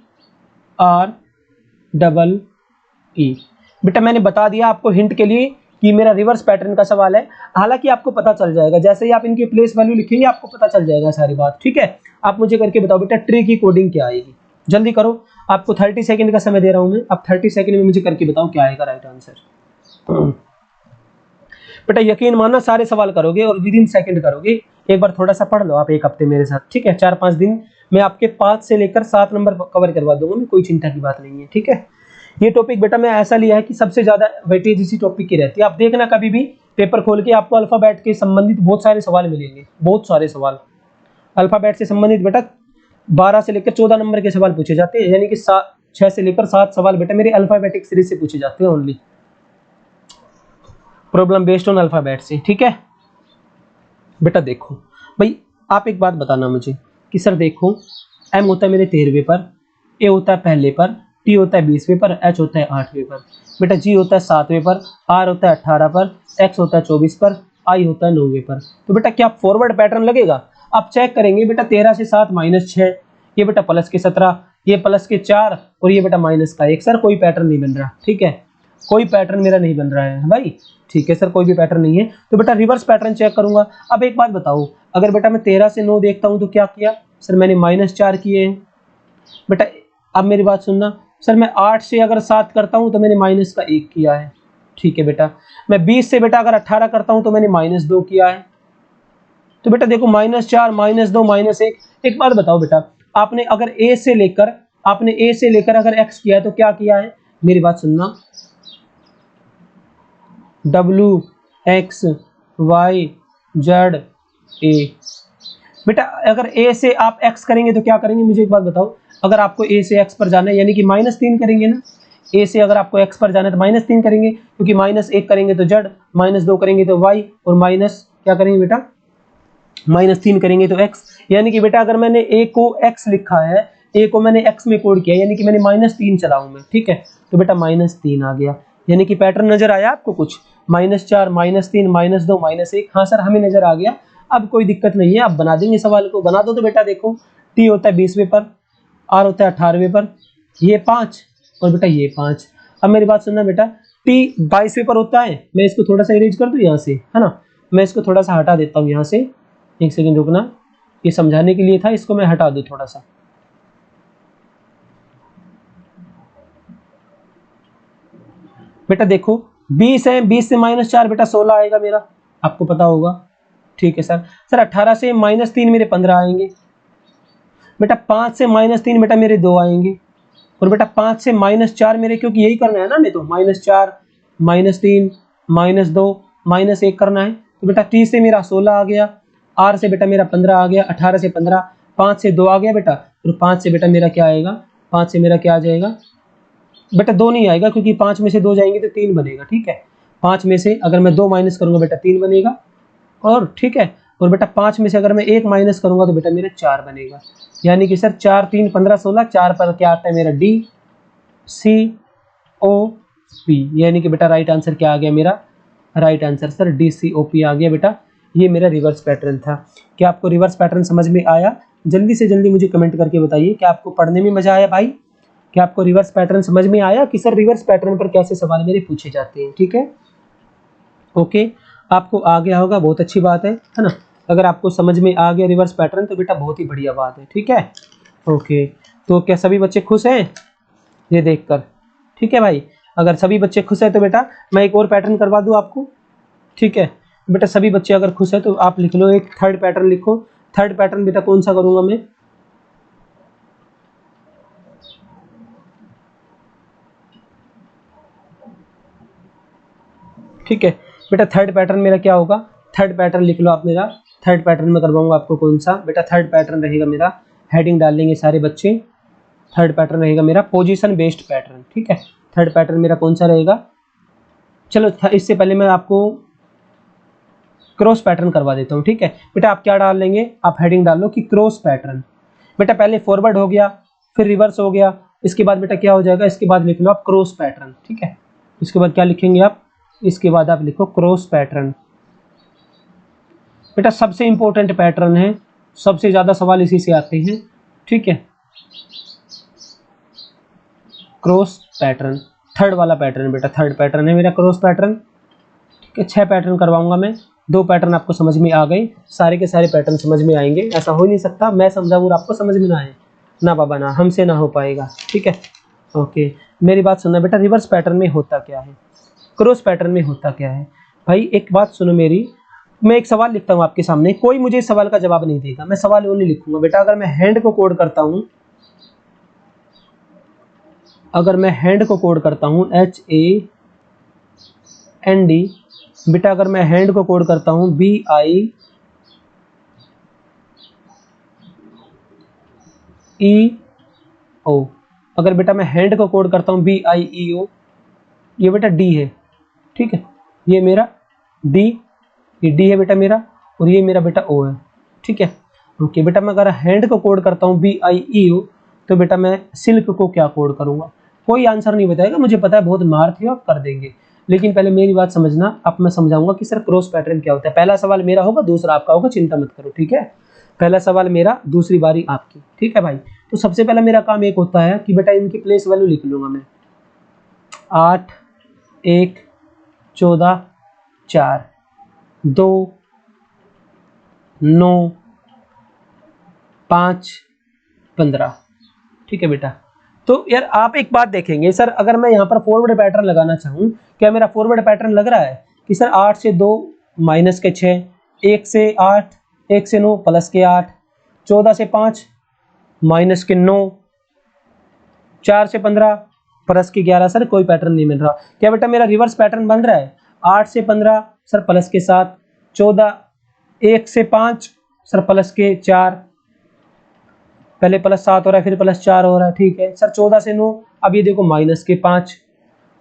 बेटा मैंने बता दिया आपको हिंट के लिए कि मेरा रिवर्स पैटर्न का सवाल है। हालांकि आपको पता चल जाएगा, जैसे ही आप इनकी प्लेस वैल्यू लिखेंगे आपको पता चल जाएगा सारी बात, ठीक है। आप मुझे करके बताओ बेटा, ट्री की कोडिंग क्या आएगी? जल्दी करो, आपको 30 सेकंड का समय दे रहा हूं मैं, आप 30 सेकंड में मुझे करके बताओ क्या आएगा राइट आंसर। बेटा यकीन मानना सारे सवाल करोगे और विद इन सेकंड करोगे। एक बार थोड़ा सा पढ़ लो आप एक हफ्ते मेरे साथ, ठीक है। 4-5 दिन मैं आपके 5 से लेकर 7 नंबर कवर करवा दूंगा मैं, कोई चिंता की बात नहीं है, ठीक है। ये टॉपिक बेटा मैं ऐसा लिया है कि सबसे ज्यादा वेटेज इसी टॉपिक की रहती है। आप देखना कभी भी पेपर खोल के आपको अल्फाबेट के संबंधित बहुत सारे सवाल मिलेंगे, बहुत सारे सवाल अल्फाबेट से संबंधित। बेटा 12 से लेकर 14 नंबर के सवाल पूछे जाते हैं, यानी कि 6 से लेकर 7 सवाल बेटा मेरे अल्फाबेटिक सीरीज से पूछे जाते हैं, only problem based on alphabet से, ठीक है बेटा। देखो भाई, आप एक बात बताना मुझे कि सर देखो, M होता है मेरे 13वें पर, A होता है पहले पर, T होता है 20वें पर, H होता है 8वें पर, बेटा G होता है 7वें पर, R होता है 18 पर, X होता है 24 पर, I होता है 9वें पर। तो बेटा क्या फॉरवर्ड पैटर्न लगेगा? आप चेक करेंगे बेटा, 13 से 7 -6, ये बेटा प्लस के 17, ये प्लस के 4, और ये बेटा माइनस का 1। सर कोई पैटर्न नहीं बन रहा, ठीक है, कोई पैटर्न मेरा नहीं बन रहा है भाई, ठीक है सर, कोई भी पैटर्न नहीं है। तो बेटा रिवर्स पैटर्न चेक करूंगा। अब एक बात बताओ, अगर बेटा मैं 13 से 9 देखता हूं तो क्या किया सर? मैंने -4 किए हैं बेटा। अब मेरी बात सुनना, सर मैं 8 से अगर 7 करता हूं तो मैंने -1 किया है, ठीक है बेटा। मैं 20 से बेटा अगर 18 करता हूं तो मैंने -2 किया है, तो बेटा देखो -4 -2 -1। एक बात बताओ बेटा, आपने अगर a से लेकर अगर x किया है तो क्या किया है, मेरी बात सुनना, w x y z a। बेटा अगर a से आप x करेंगे तो क्या करेंगे, मुझे एक बात बताओ, अगर आपको a से x पर जाना है यानी कि -3 करेंगे ना, a से अगर आपको x पर जाना है तो -3 करेंगे, क्योंकि -1 करेंगे तो z, -2 करेंगे तो y, और माइनस क्या करेंगे बेटा, -3 करेंगे तो x। यानी कि बेटा अगर मैंने a को x लिखा है, a को मैंने x में कोड किया, यानी कि मैंने -3 चलाऊं मैं, ठीक है, तो बेटा -3 आ गया। यानी कि पैटर्न नजर आया आपको कुछ, -4 -3 -2 -1। हाँ सर हमें नजर आ गया, अब कोई दिक्कत नहीं है, आप बना देंगे सवाल को, बना दो। तो बेटा देखो t होता है 20वें पर, r होता है 18वें पर, ये 5 और बेटा ये 5। अब मेरी बात सुनना बेटा, t 22वें पर होता है, मैं इसको थोड़ा सा इरेज कर दूं यहाँ से, है ना, मैं इसको थोड़ा सा हटा देता हूँ यहाँ से, एक सेकंड रुकना, ये समझाने के लिए था, इसको मैं हटा दूं थोड़ा सा। बेटा देखो 20 है, 20 से -4 बेटा 16 आएगा मेरा, आपको पता होगा, ठीक है सर। सर 18 से -3 मेरे 15 आएंगे बेटा, 5 से -3 बेटा मेरे 2 आएंगे, और बेटा 5 से -4 मेरे, क्योंकि यही करना है ना, नहीं तो -4 -3 -2 -1 करना है। तो बेटा t से मेरा 16 आ गया, r से बेटा मेरा 15 आ गया, 18 से 15, 5 से 2 आ गया बेटा, और 5 से बेटा मेरा क्या आएगा, 5 से मेरा क्या आ जाएगा बेटा, 2 नहीं आएगा, क्योंकि 5 में से 2 जाएंगे तो 3 बनेगा, ठीक है। 5 में से अगर मैं 2 माइनस करूंगा बेटा 3 बनेगा, और ठीक है, और बेटा 5 में से अगर मैं 1 माइनस करूंगा तो बेटा मेरा 4 बनेगा। यानी कि सर 4 3 15 16, 4 पर क्या आता है मेरा D C O P, यानी कि बेटा राइट आंसर क्या आ गया मेरा, right answer sir D C O P आ गया बेटा। ये मेरा रिवर्स पैटर्न था। क्या आपको रिवर्स पैटर्न समझ में आया? जल्दी से जल्दी मुझे कमेंट करके बताइए, क्या आपको पढ़ने में मजा आया भाई? क्या आपको रिवर्स पैटर्न समझ में आया कि सर रिवर्स पैटर्न पर कैसे सवाल मेरे पूछे जाते हैं? ठीक है, ओके, आपको आ गया होगा, बहुत अच्छी बात है ना। अगर आपको समझ में आ गया रिवर्स पैटर्न तो बेटा बहुत ही बढ़िया बात है, ठीक है, ओके। तो क्या सभी बच्चे खुश हैं ये देखकर? ठीक है भाई, अगर सभी बच्चे खुश हैं तो बेटा मैं एक और पैटर्न करवा दूं आपको, ठीक है। बेटा सभी बच्चे अगर खुश है तो आप लिख लो, एक थर्ड पैटर्न लिखो। थर्ड पैटर्न बेटा कौन सा करूंगा मैं? ठीक है बेटा, थर्ड पैटर्न मेरा क्या होगा? थर्ड पैटर्न लिख लो आप मेरा। थर्ड पैटर्न में करवाऊंगा आपको कौन सा बेटा? थर्ड पैटर्न रहेगा मेरा, हेडिंग डाल लेंगे सारे बच्चे। थर्ड पैटर्न रहेगा मेरा पोजीशन बेस्ड पैटर्न, ठीक है। थर्ड पैटर्न मेरा कौन सा रहेगा? चलो इससे पहले मैं आपको क्रॉस पैटर्न करवा देता हूँ, ठीक है। बेटा आप क्या डाल लेंगे? आप हेडिंग डाल लो कि क्रॉस पैटर्न। बेटा पहले फॉरवर्ड हो गया, फिर रिवर्स हो गया, इसके बाद बेटा क्या हो जाएगा? इसके बाद लिख लो आप क्रॉस पैटर्न, ठीक है। इसके बाद क्या लिखेंगे आप? इसके बाद आप लिखो क्रॉस पैटर्न। बेटा सबसे इंपॉर्टेंट पैटर्न है, सबसे ज्यादा सवाल इसी से आते हैं, ठीक है। क्रॉस पैटर्न, थर्ड वाला पैटर्न बेटा, थर्ड पैटर्न है मेरा क्रॉस पैटर्न, ठीक है। 6 पैटर्न करवाऊंगा मैं, 2 पैटर्न आपको समझ में आ गए, सारे के सारे पैटर्न समझ में आएंगे, ऐसा हो नहीं सकता मैं समझाऊं और आपको समझ में ना आए, ना बाबा ना, हमसे ना हो पाएगा, ठीक है, ओके। मेरी बात सुनना बेटा, रिवर्स पैटर्न में होता क्या है, क्रॉस पैटर्न में होता क्या है? भाई एक बात सुनो मेरी, मैं एक सवाल लिखता हूँ आपके सामने, कोई मुझे इस सवाल का जवाब नहीं देगा, मैं सवाल ओनली लिखूंगा बेटा। अगर मैं हैंड को कोड करता हूँ, अगर मैं हैंड को कोड करता हूँ HAND, बेटा अगर मैं हैंड को कोड करता हूँ BIEO, अगर बेटा मैं हैंड को कोड करता हूँ BIEO, ये बेटा D है, ठीक है, ये मेरा D, ये D है बेटा मेरा, और ये मेरा बेटा O है, ठीक है, ओके। बेटा मैं अगर हैंड को कोड करता हूँ BIEO, तो बेटा मैं सिल्क को क्या कोड करूंगा? कोई आंसर नहीं बताएगा, मुझे पता है बहुत मार थी, आप कर देंगे, लेकिन पहले मेरी बात समझना, अब मैं समझाऊंगा कि सर क्रॉस पैटर्न क्या होता है। पहला सवाल मेरा होगा, दूसरा आपका होगा, चिंता मत करो, ठीक है। पहला सवाल मेरा, दूसरी बारी आपकी, ठीक है भाई। तो सबसे पहला मेरा काम एक होता है कि बेटा इनकी प्लेस वैल्यू लिख लूंगा मैं, 8 1 14 4 2 9 5 15, ठीक है बेटा। तो यार आप एक बात देखेंगे सर, अगर मैं यहाँ पर फॉरवर्ड पैटर्न लगाना चाहूँ, क्या मेरा फॉरवर्ड पैटर्न लग रहा है कि सर 8 से 2 -6, 1 से 8 1 से 9 प्लस के 8, 14 से 5 माइनस के 9, 4 से 15 प्लस के 11। सर कोई पैटर्न नहीं मिल रहा। क्या बेटा मेरा रिवर्स पैटर्न बन रहा है? 8 से 15 सर प्लस के 7, 14, 1 से 5 सर प्लस के 4, पहले प्लस 7 हो रहा है फिर प्लस 4 हो रहा है, ठीक है सर। 14 से 9, अब ये देखो माइनस के 5,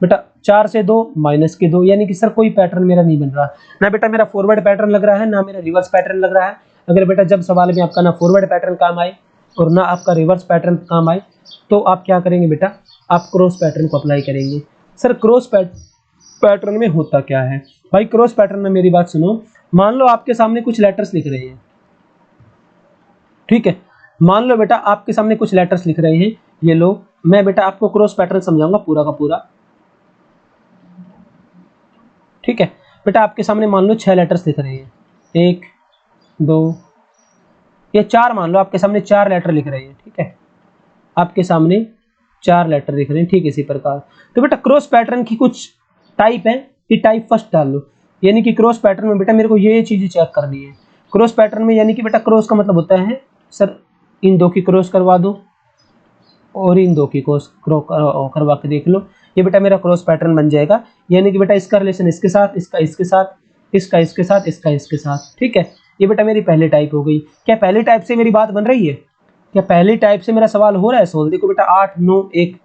बेटा 4 से 2 माइनस के 2, यानी कि सर कोई पैटर्न मेरा नहीं बन रहा ना बेटा। मेरा फॉरवर्ड पैटर्न लग रहा है ना मेरा रिवर्स पैटर्न लग रहा है। अगर बेटा जब सवाल में आपका ना फॉरवर्ड पैटर्न काम आए और ना आपका रिवर्स पैटर्न काम आए तो आप क्या करेंगे बेटा, आप क्रॉस पैटर्न को अप्लाई करेंगे। सर क्रॉस पैटर्न में होता क्या है भाई? क्रॉस पैटर्न में मेरी बात सुनो, मान लो आपके सामने कुछ लेटर्स लिख रहे हैं, ठीक है, मान लो बेटा आपके सामने कुछ लेटर्स लिख रहे हैं, ये लो, मैं बेटा आपको क्रॉस पैटर्न समझाऊंगा पूरा का पूरा, ठीक है। बेटा आपके सामने मान लो 6 लेटर्स लिख रहे हैं, 1 2 ये 4, मान लो आपके सामने 4 लेटर लिख रहे हैं, ठीक है, आपके सामने 4 लेटर लिख रहे हैं, ठीक है, इसी प्रकार। तो बेटा क्रॉस पैटर्न की कुछ टाइप है, ये टाइप फर्स्ट डाल लो, यानी कि क्रॉस पैटर्न में बेटा मेरे को ये चीजें चेक करनी है। क्रॉस पैटर्न में यानी कि बेटा क्रॉस का मतलब होता है सर इन दो की क्रॉस करवा दो और इन दो की क्रॉस करवा के देख लो, ये बेटा मेरा क्रॉस पैटर्न बन जाएगा। यानी कि बेटा इसका रिलेशन इसके साथ, इसका इसके साथ, इसका इसके साथ, इसका इसके साथ, ठीक है। ये बेटा मेरी पहली टाइप हो गई। क्या पहली टाइप से मेरी बात बन रही है? क्या पहली टाइप से मेरा सवाल हो रहा है सोल्व? देखो बेटा 8 9 1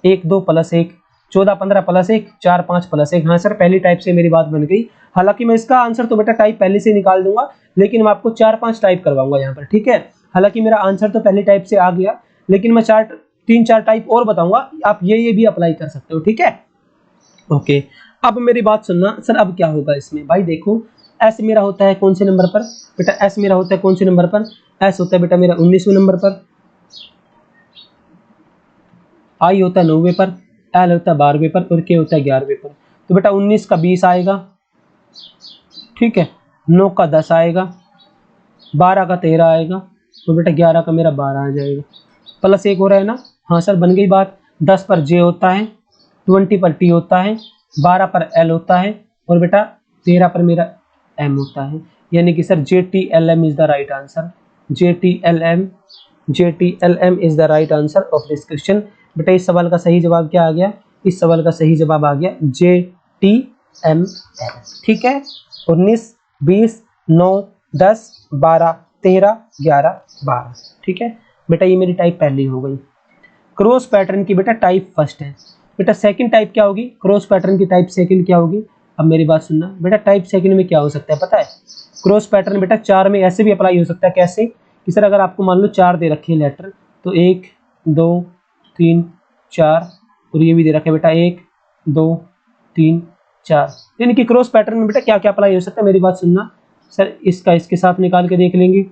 1 2 प्लस 1 14 15 प्लस 1 4 5 प्लस 1, हाँ सर पहली टाइप से मेरी बात बन गई। हालांकि मैं इसका आंसर तो बेटा टाइप पहले से निकाल दूंगा, लेकिन मैं आपको 4-5 टाइप करवाऊंगा यहाँ पर, ठीक है। हालांकि मेरा आंसर तो पहली टाइप से आ गया, लेकिन मैं 3-4 टाइप और बताऊंगा, आप ये भी अप्लाई कर सकते हो, ठीक है। ओके, अब मेरी बात सुनना सर, अब क्या होगा इसमें भाई? देखो एस मेरा होता है कौन से नंबर पर बेटा? एस मेरा होता है कौन से नंबर पर? एस होता है बेटा मेरा 19वें नंबर पर, आई होता है 9वें पर, एल होता है 12वें पर और के होता है 11वें पर। तो बेटा 19 का 20 आएगा, ठीक है, 9 का 10 आएगा, 12 का 13 आएगा, तो बेटा 11 का मेरा 12 आ जाएगा। प्लस 1 हो रहा है ना? हाँ सर बन गई बात। 10 पर जे होता है, 20 पर टी होता है, 12 पर एल होता है और बेटा 13 पर मेरा एम होता है। यानी कि sir JTLM is the right answer. JTLM is the right answer of this question. बेटा इस सवाल का सही जवाब क्या आ गया? इस सवाल का सही जवाब आ गया JTML, ठीक है। 19 20 9 10 12 13 11 12, ठीक है बेटा, ये मेरी टाइप पहली हो गई। क्रॉस पैटर्न की बेटा टाइप फर्स्ट है। बेटा सेकंड टाइप क्या होगी? क्रॉस पैटर्न की टाइप सेकंड क्या होगी? अब मेरी बात सुनना बेटा, टाइप सेकंड में क्या हो सकता है पता है? क्रॉस पैटर्न बेटा 4 में ऐसे भी अप्लाई हो सकता है। कैसे कि सर अगर आपको मान लो 4 दे रखे हैं लेटर, तो 1 2 3 4 और ये भी दे रखे बेटा 1 2 3 4, यानी कि क्रॉस पैटर्न में बेटा क्या क्या अप्लाई हो सकता है? मेरी बात सुनना सर, इसका इसके साथ निकाल के देख लेंगे,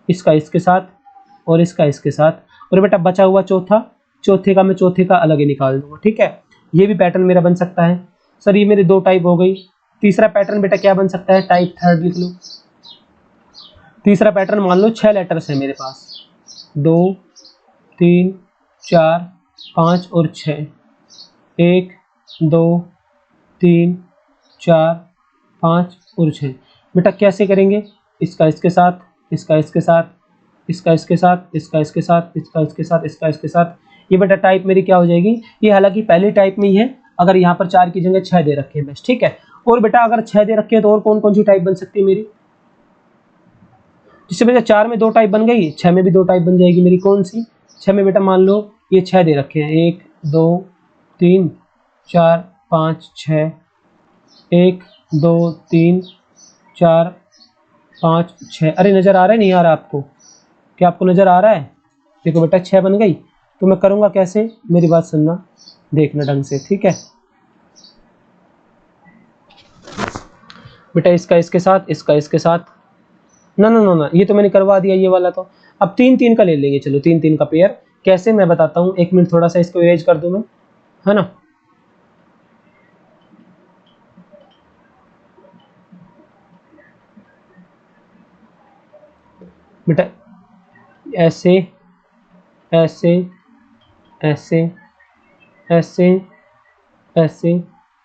इसका इसके साथ और इसका इसके साथ, और बेटा बचा हुआ चौथे का मैं चौथे का अलग ही निकाल दूंगा, ठीक है। ये भी पैटर्न मेरा बन सकता है। सर ये मेरे 2 टाइप हो गई। तीसरा पैटर्न बेटा क्या बन सकता है? टाइप थर्ड लिख लो। तीसरा पैटर्न मान लो 6 लेटर्स है मेरे पास, 2 3 4 5 और 6, 1 2 3 4 5 और 6। बेटा कैसे करेंगे? इसका इसके साथ, इसका इसके साथ, इसका इसके साथ, इसका इसके साथ, इसका इसके साथ, इसका इसके साथ, ये बेटा टाइप मेरी क्या हो जाएगी? ये हालांकि पहली टाइप में ही है, अगर यहाँ पर 4 की जगह 6 दे रखे हैं बस, ठीक है। और बेटा अगर 6 दे रखे हैं तो और कौन कौन सी टाइप बन सकती है मेरी? जिससे बेटा 4 में 2 टाइप बन गई, 6 में भी 2 टाइप बन जाएगी मेरी। कौन सी? 6 में बेटा मान लो ये 6 दे रखे हैं, 1 2 3 4 5 6, 1 2 3 4 5 6। अरे नजर आ रहा है नहीं आ रहा आपको? क्या आपको नजर आ रहा है? देखो बेटा 6 बन गई। तो मैं करूंगा कैसे? मेरी बात सुनना, देखना ढंग से, ठीक है बेटा। इसका इसके साथ, इसका इसके साथ, ना ना ना ना, ये तो मैंने करवा दिया ये वाला। तो अब 3-3 का ले लेंगे, चलो 3-3 का पेयर। कैसे मैं बताता हूँ, 1 मिनट थोड़ा सा इसको इरेज कर दूं मैं, है ना। बेटा ऐसे ऐसे ऐसे ऐसे ऐसे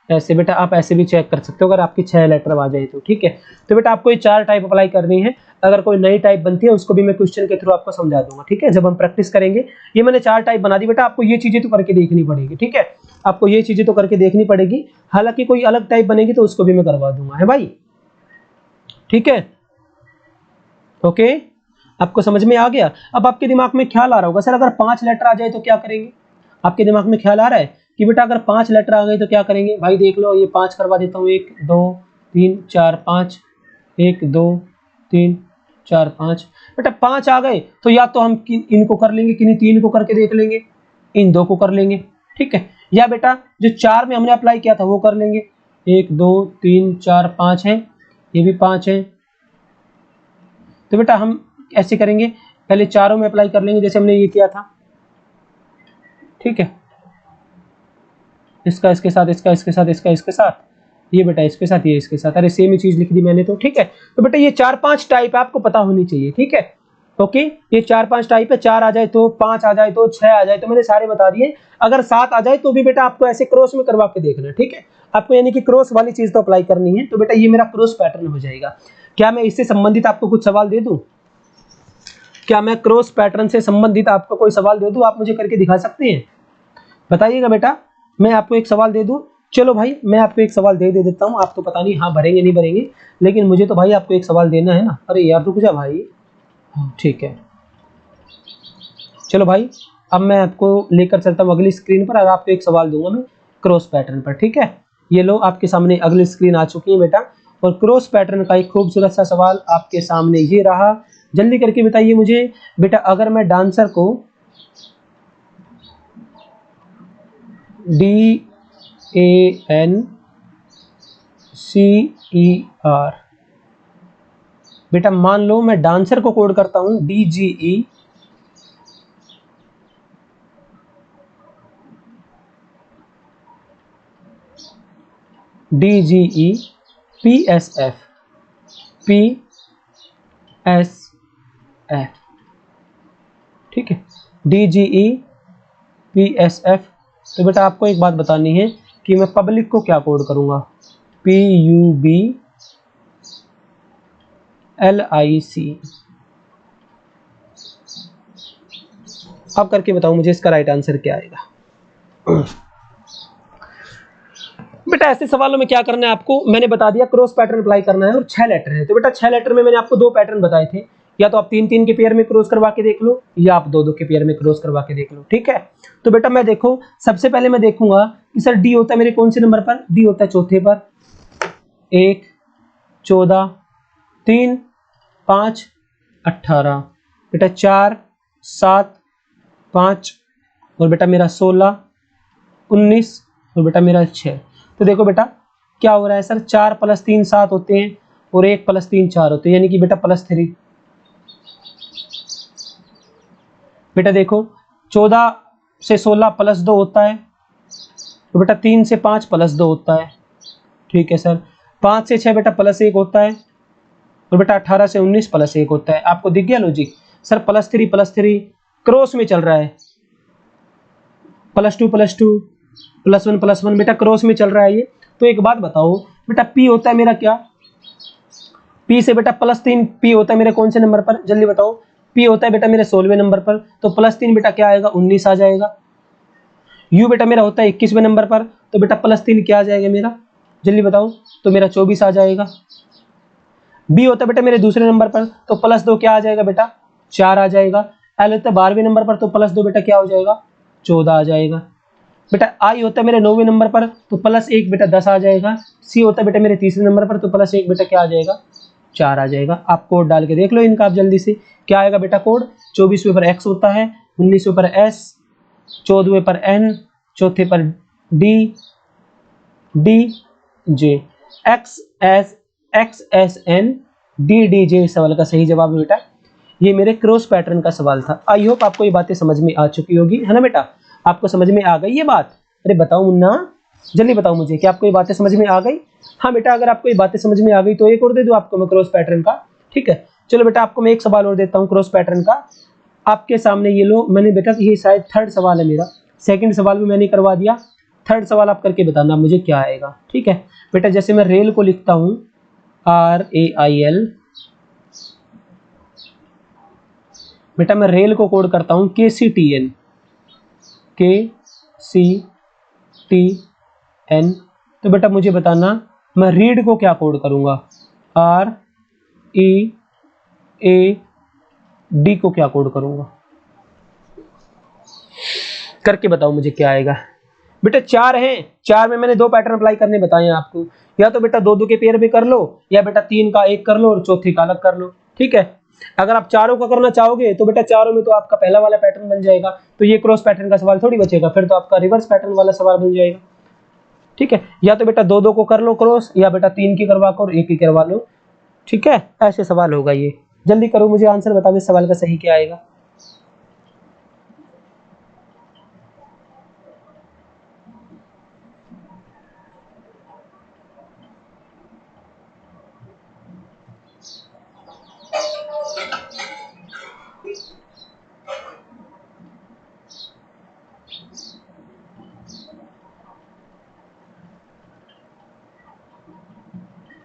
ऐसे बेटा आप ऐसे भी चेक कर सकते हो अगर आपकी 6 लेटर आ जाए तो, ठीक है। तो बेटा आपको ये 4 टाइप अप्लाई करनी है। अगर कोई नई टाइप बनती है उसको भी मैं क्वेश्चन के थ्रू आपको समझा दूंगा, ठीक है, जब हम प्रैक्टिस करेंगे। ये मैंने 4 टाइप बना दी बेटा, आपको ये चीजें तो करके देखनी पड़ेगी, ठीक है, आपको ये चीजें तो करके देखनी पड़ेगी। हालांकि कोई अलग टाइप बनेगी तो उसको भी मैं करवा दूंगा, है भाई, ठीक है, ओके। आपको समझ में आ गया। अब आपके दिमाग में ख्याल आ रहा होगा सर अगर 5 लेटर आ जाए तो क्या करेंगे। आपके दिमाग में ख्याल आ रहा है कि बेटा अगर 5 लेटर आ गए तो क्या करेंगे। भाई देख लो, ये 5 करवा देता हूँ, 1 2 3 4 5, 1 2 3 4 5। बेटा 5 आ गए तो या तो हम इनको कर लेंगे, किन्हीं 3 को करके देख लेंगे, इन 2 को कर लेंगे, ठीक है, या बेटा जो 4 में हमने अप्लाई किया था वो कर लेंगे। 1 2 3 4 5 है, ये भी 5 है। तो बेटा हम ऐसे करेंगे, पहले चारों में अप्लाई कर लेंगे जैसे हमने ये किया था, ठीक है, इसका इसके साथ, इसका इसके साथ, इसका इसके साथ, ये बेटा इसके साथ, ये इसके साथ। अरे सेम ही चीज लिख दी मैंने तो, ठीक है। तो बेटा ये 4-5 टाइप है, आपको पता होनी चाहिए, ठीक है, ओके। ये 4-5 टाइप है, 4 आ जाए तो, 5 आ जाए तो, 6 आ जाए तो, मैंने सारे बता दिए। अगर 7 आ जाए तो भी बेटा आपको ऐसे क्रॉस में करवा के देखना, ठीक है, आपको यानी कि क्रॉस वाली चीज तो अप्लाई करनी है। तो बेटा ये मेरा क्रॉस पैटर्न हो जाएगा। क्या मैं इससे संबंधित आपको कुछ सवाल दे दूं? क्या मैं क्रॉस पैटर्न से संबंधित आपको कोई सवाल दे दूं? आप मुझे करके दिखा सकते हैं, बताइएगा बेटा। मैं आपको एक सवाल दे दूं? चलो भाई मैं आपको एक सवाल दे देता हूं। आप तो पता नहीं हाँ भरेंगे नहीं भरेंगे, लेकिन मुझे तो भाई आपको एक सवाल देना है ना। अरे यार रुक जा भाई, ठीक है, चलो भाई अब मैं आपको लेकर चलता हूँ अगली स्क्रीन पर और आपको एक सवाल दूंगा मैं क्रॉस पैटर्न पर, ठीक है। ये लो आपके सामने अगली स्क्रीन आ चुकी है बेटा, और क्रॉस पैटर्न का एक खूबसूरत सा सवाल आपके सामने ये रहा। जल्दी करके बताइए मुझे बेटा, अगर मैं डांसर को DANCER, बेटा मान लो मैं डांसर को कोड करता हूं DGE PSF, ठीक है, DGE PSF। तो बेटा आपको एक बात बतानी है कि मैं पब्लिक को क्या कोड करूंगा, PUBLIC। अब करके बताओ मुझे इसका राइट आंसर क्या आएगा। बेटा ऐसे सवालों में क्या करना है आपको, मैंने बता दिया क्रॉस पैटर्न अप्लाई करना है और 6 लेटर है। तो बेटा 6 लेटर में मैंने आपको 2 पैटर्न बताए थे, या तो आप 3-3 के पेयर में क्रॉस करवा के देख लो, या आप 2-2 के पेयर में क्रॉस करवा के देख लो, ठीक है। तो बेटा मैं देखो सबसे पहले मैं देखूंगा कि सर डी होता है मेरे कौन से नंबर पर, डी होता है चौथे पर, 1 14 3 5 18, बेटा 4 7 5, और बेटा मेरा 16 19, और बेटा मेरा 6। तो देखो बेटा क्या हो रहा है सर, 4 + 3 7 होते हैं और 1 + 3 4 होते हैं, यानी कि बेटा +3। बेटा देखो 14 से 16 +2 होता है, तो बेटा 3 से 5 +2 होता है, ठीक है सर। 5 से 6 बेटा +1 होता है, और बेटा 18 से 19 +1 होता है। आपको दिख गया लॉजिक सर, +3 क्रॉस में चल रहा है, +2 +1 बेटा क्रॉस में चल रहा है ये। तो एक बात बताओ बेटा, P होता है मेरा क्या, P से बेटा +3, P होता है मेरे कौन से नंबर पर, जल्दी बताओ। P होता है बेटा मेरे 16वें नंबर पर, तो +3 बेटा क्या आएगा, 19 आ जाएगा। U बेटा मेरा होता है 21वें नंबर पर, तो बेटा +3 क्या आ जाएगा मेरा, जल्दी बताओ, तो मेरा 24 आ जाएगा। B होता है बेटा मेरे दूसरे नंबर पर, तो +2 क्या आ जाएगा बेटा, 4 आ जाएगा। L होता है 12वें नंबर पर, तो +2 बेटा क्या हो जाएगा, 14 आ जाएगा। बेटा I होता है मेरे 9वें नंबर पर, तो +1 बेटा 10 आ जाएगा। C होता है बेटा मेरे तीसरे नंबर पर, तो +1 बेटा क्या आ जाएगा, 4 आ जाएगा। आप कोड डाल के देख लो इनका आप जल्दी से, क्या आएगा बेटा कोड। 24वें पर X होता है, 19वें पर S, 14वें पर N, चौथे पर DJ, XSN DDJ इस सवाल का सही जवाब है बेटा। ये मेरे क्रॉस पैटर्न का सवाल था। आई होप आपको ये बातें समझ में आ चुकी होगी, है ना बेटा, आपको समझ में आ गई ये बात। अरे बताओ मुन्ना, जल्दी बताओ मुझे कि आपको ये बातें समझ में आ गई। हाँ बेटा अगर आपको ये बातें समझ में आ गई तो एक और दे दूं आपको मैं क्रॉस पैटर्न का, ठीक है। चलो बेटा आपको मैं एक सवाल और देता हूँ क्रॉस पैटर्न का। आपके सामने ये लो, मैंने बेटा ये शायद 3rd सवाल है मेरा, 2nd सवाल भी मैंने करवा दिया, थर्ड सवाल आप करके बताना मुझे क्या आएगा, ठीक है बेटा। जैसे मैं रेल को लिखता हूं RAIL, बेटा मैं रेल को कोड करता हूं KCTN, KCTN। तो बेटा मुझे बताना मैं रीड को क्या कोड करूंगा, READ को क्या कोड करूंगा, करके बताओ मुझे क्या आएगा। बेटा 4 हैं, 4 में मैंने 2 पैटर्न अप्लाई करने बताए हैं आपको, या तो बेटा 2-2 के पेयर में कर लो, या बेटा 3 का 1 कर लो और चौथे का अलग कर लो, ठीक है। अगर आप चारों का करना चाहोगे तो बेटा चारों में तो आपका पहला वाला पैटर्न बन जाएगा, तो ये क्रॉस पैटर्न का सवाल थोड़ी बचेगा, फिर तो आपका रिवर्स पैटर्न वाला सवाल बन जाएगा, ठीक है। या तो बेटा 2-2 को कर लो क्रॉस, या बेटा 3 की करवा कर 1 की करवा लो, ठीक है। ऐसे सवाल होगा ये। जल्दी करो, मुझे आंसर बताओ इस सवाल का सही क्या आएगा।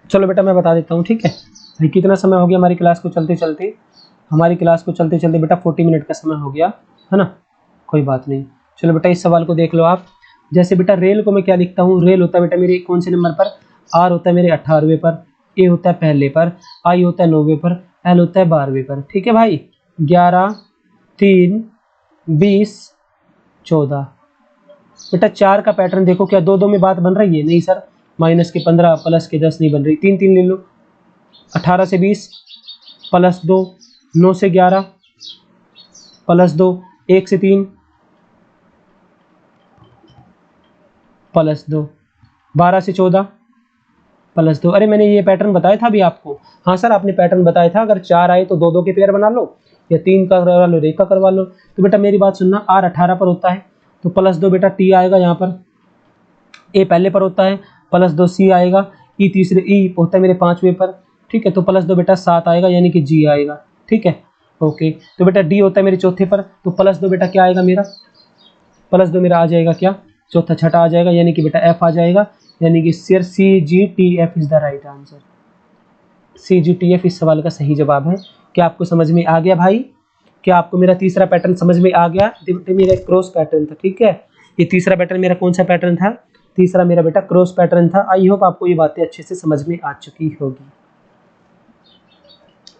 चलो बेटा मैं बता देता हूँ, ठीक है। अभी कितना समय हो गया हमारी क्लास को चलते चलते, हमारी क्लास को चलते चलते बेटा 40 मिनट का समय हो गया है ना, कोई बात नहीं। चलो बेटा इस सवाल को देख लो आप। जैसे बेटा रेल को मैं क्या लिखता हूँ, रेल होता है बेटा मेरे कौन से नंबर पर, R होता है मेरे 18वें पर, A होता है पहले पर, I होता है 9वें पर, L होता है 12वें पर, ठीक है भाई। 11, 3, 20, 14। बेटा 4 का पैटर्न देखो, क्या 2-2 में बात बन रही है, नहीं सर। -15 +10 नहीं बन रही, 3-3 ले लो। 18 से 20 +2, 9 से 11 +2, 1 से 3 +2, 12 से 14 +2। अरे मैंने ये पैटर्न बताया था अभी आपको। हाँ सर आपने पैटर्न बताया था, अगर 4 आए तो 2-2 के पेयर बना लो, या 3 का करवा लो, एक का करवा लो। तो बेटा मेरी बात सुनना, R 18 पर होता है तो +2 बेटा T आएगा यहाँ पर, A पहले पर होता है +2 C आएगा, E तीसरे E होता है मेरे 5वें पर, ठीक है। तो +2 बेटा 7 आएगा यानी कि G आएगा, ठीक है ओके। तो बेटा D होता है मेरे चौथे पर, तो +2 बेटा क्या आएगा मेरा, +2 मेरा आ जाएगा क्या, चौथा छठा आ जाएगा, यानी कि बेटा F आ जाएगा, यानी कि सिर CGTF is the right answer. CGTF इस सवाल का सही जवाब है। क्या आपको समझ में आ गया भाई, क्या आपको मेरा तीसरा पैटर्न समझ में आ गया। मेरा क्रॉस पैटर्न था, ठीक है। ये तीसरा पैटर्न मेरा कौन सा पैटर्न था, तीसरा मेरा बेटा क्रॉस पैटर्न था। आई होप आपको ये बातें अच्छे से समझ में आ चुकी होगी।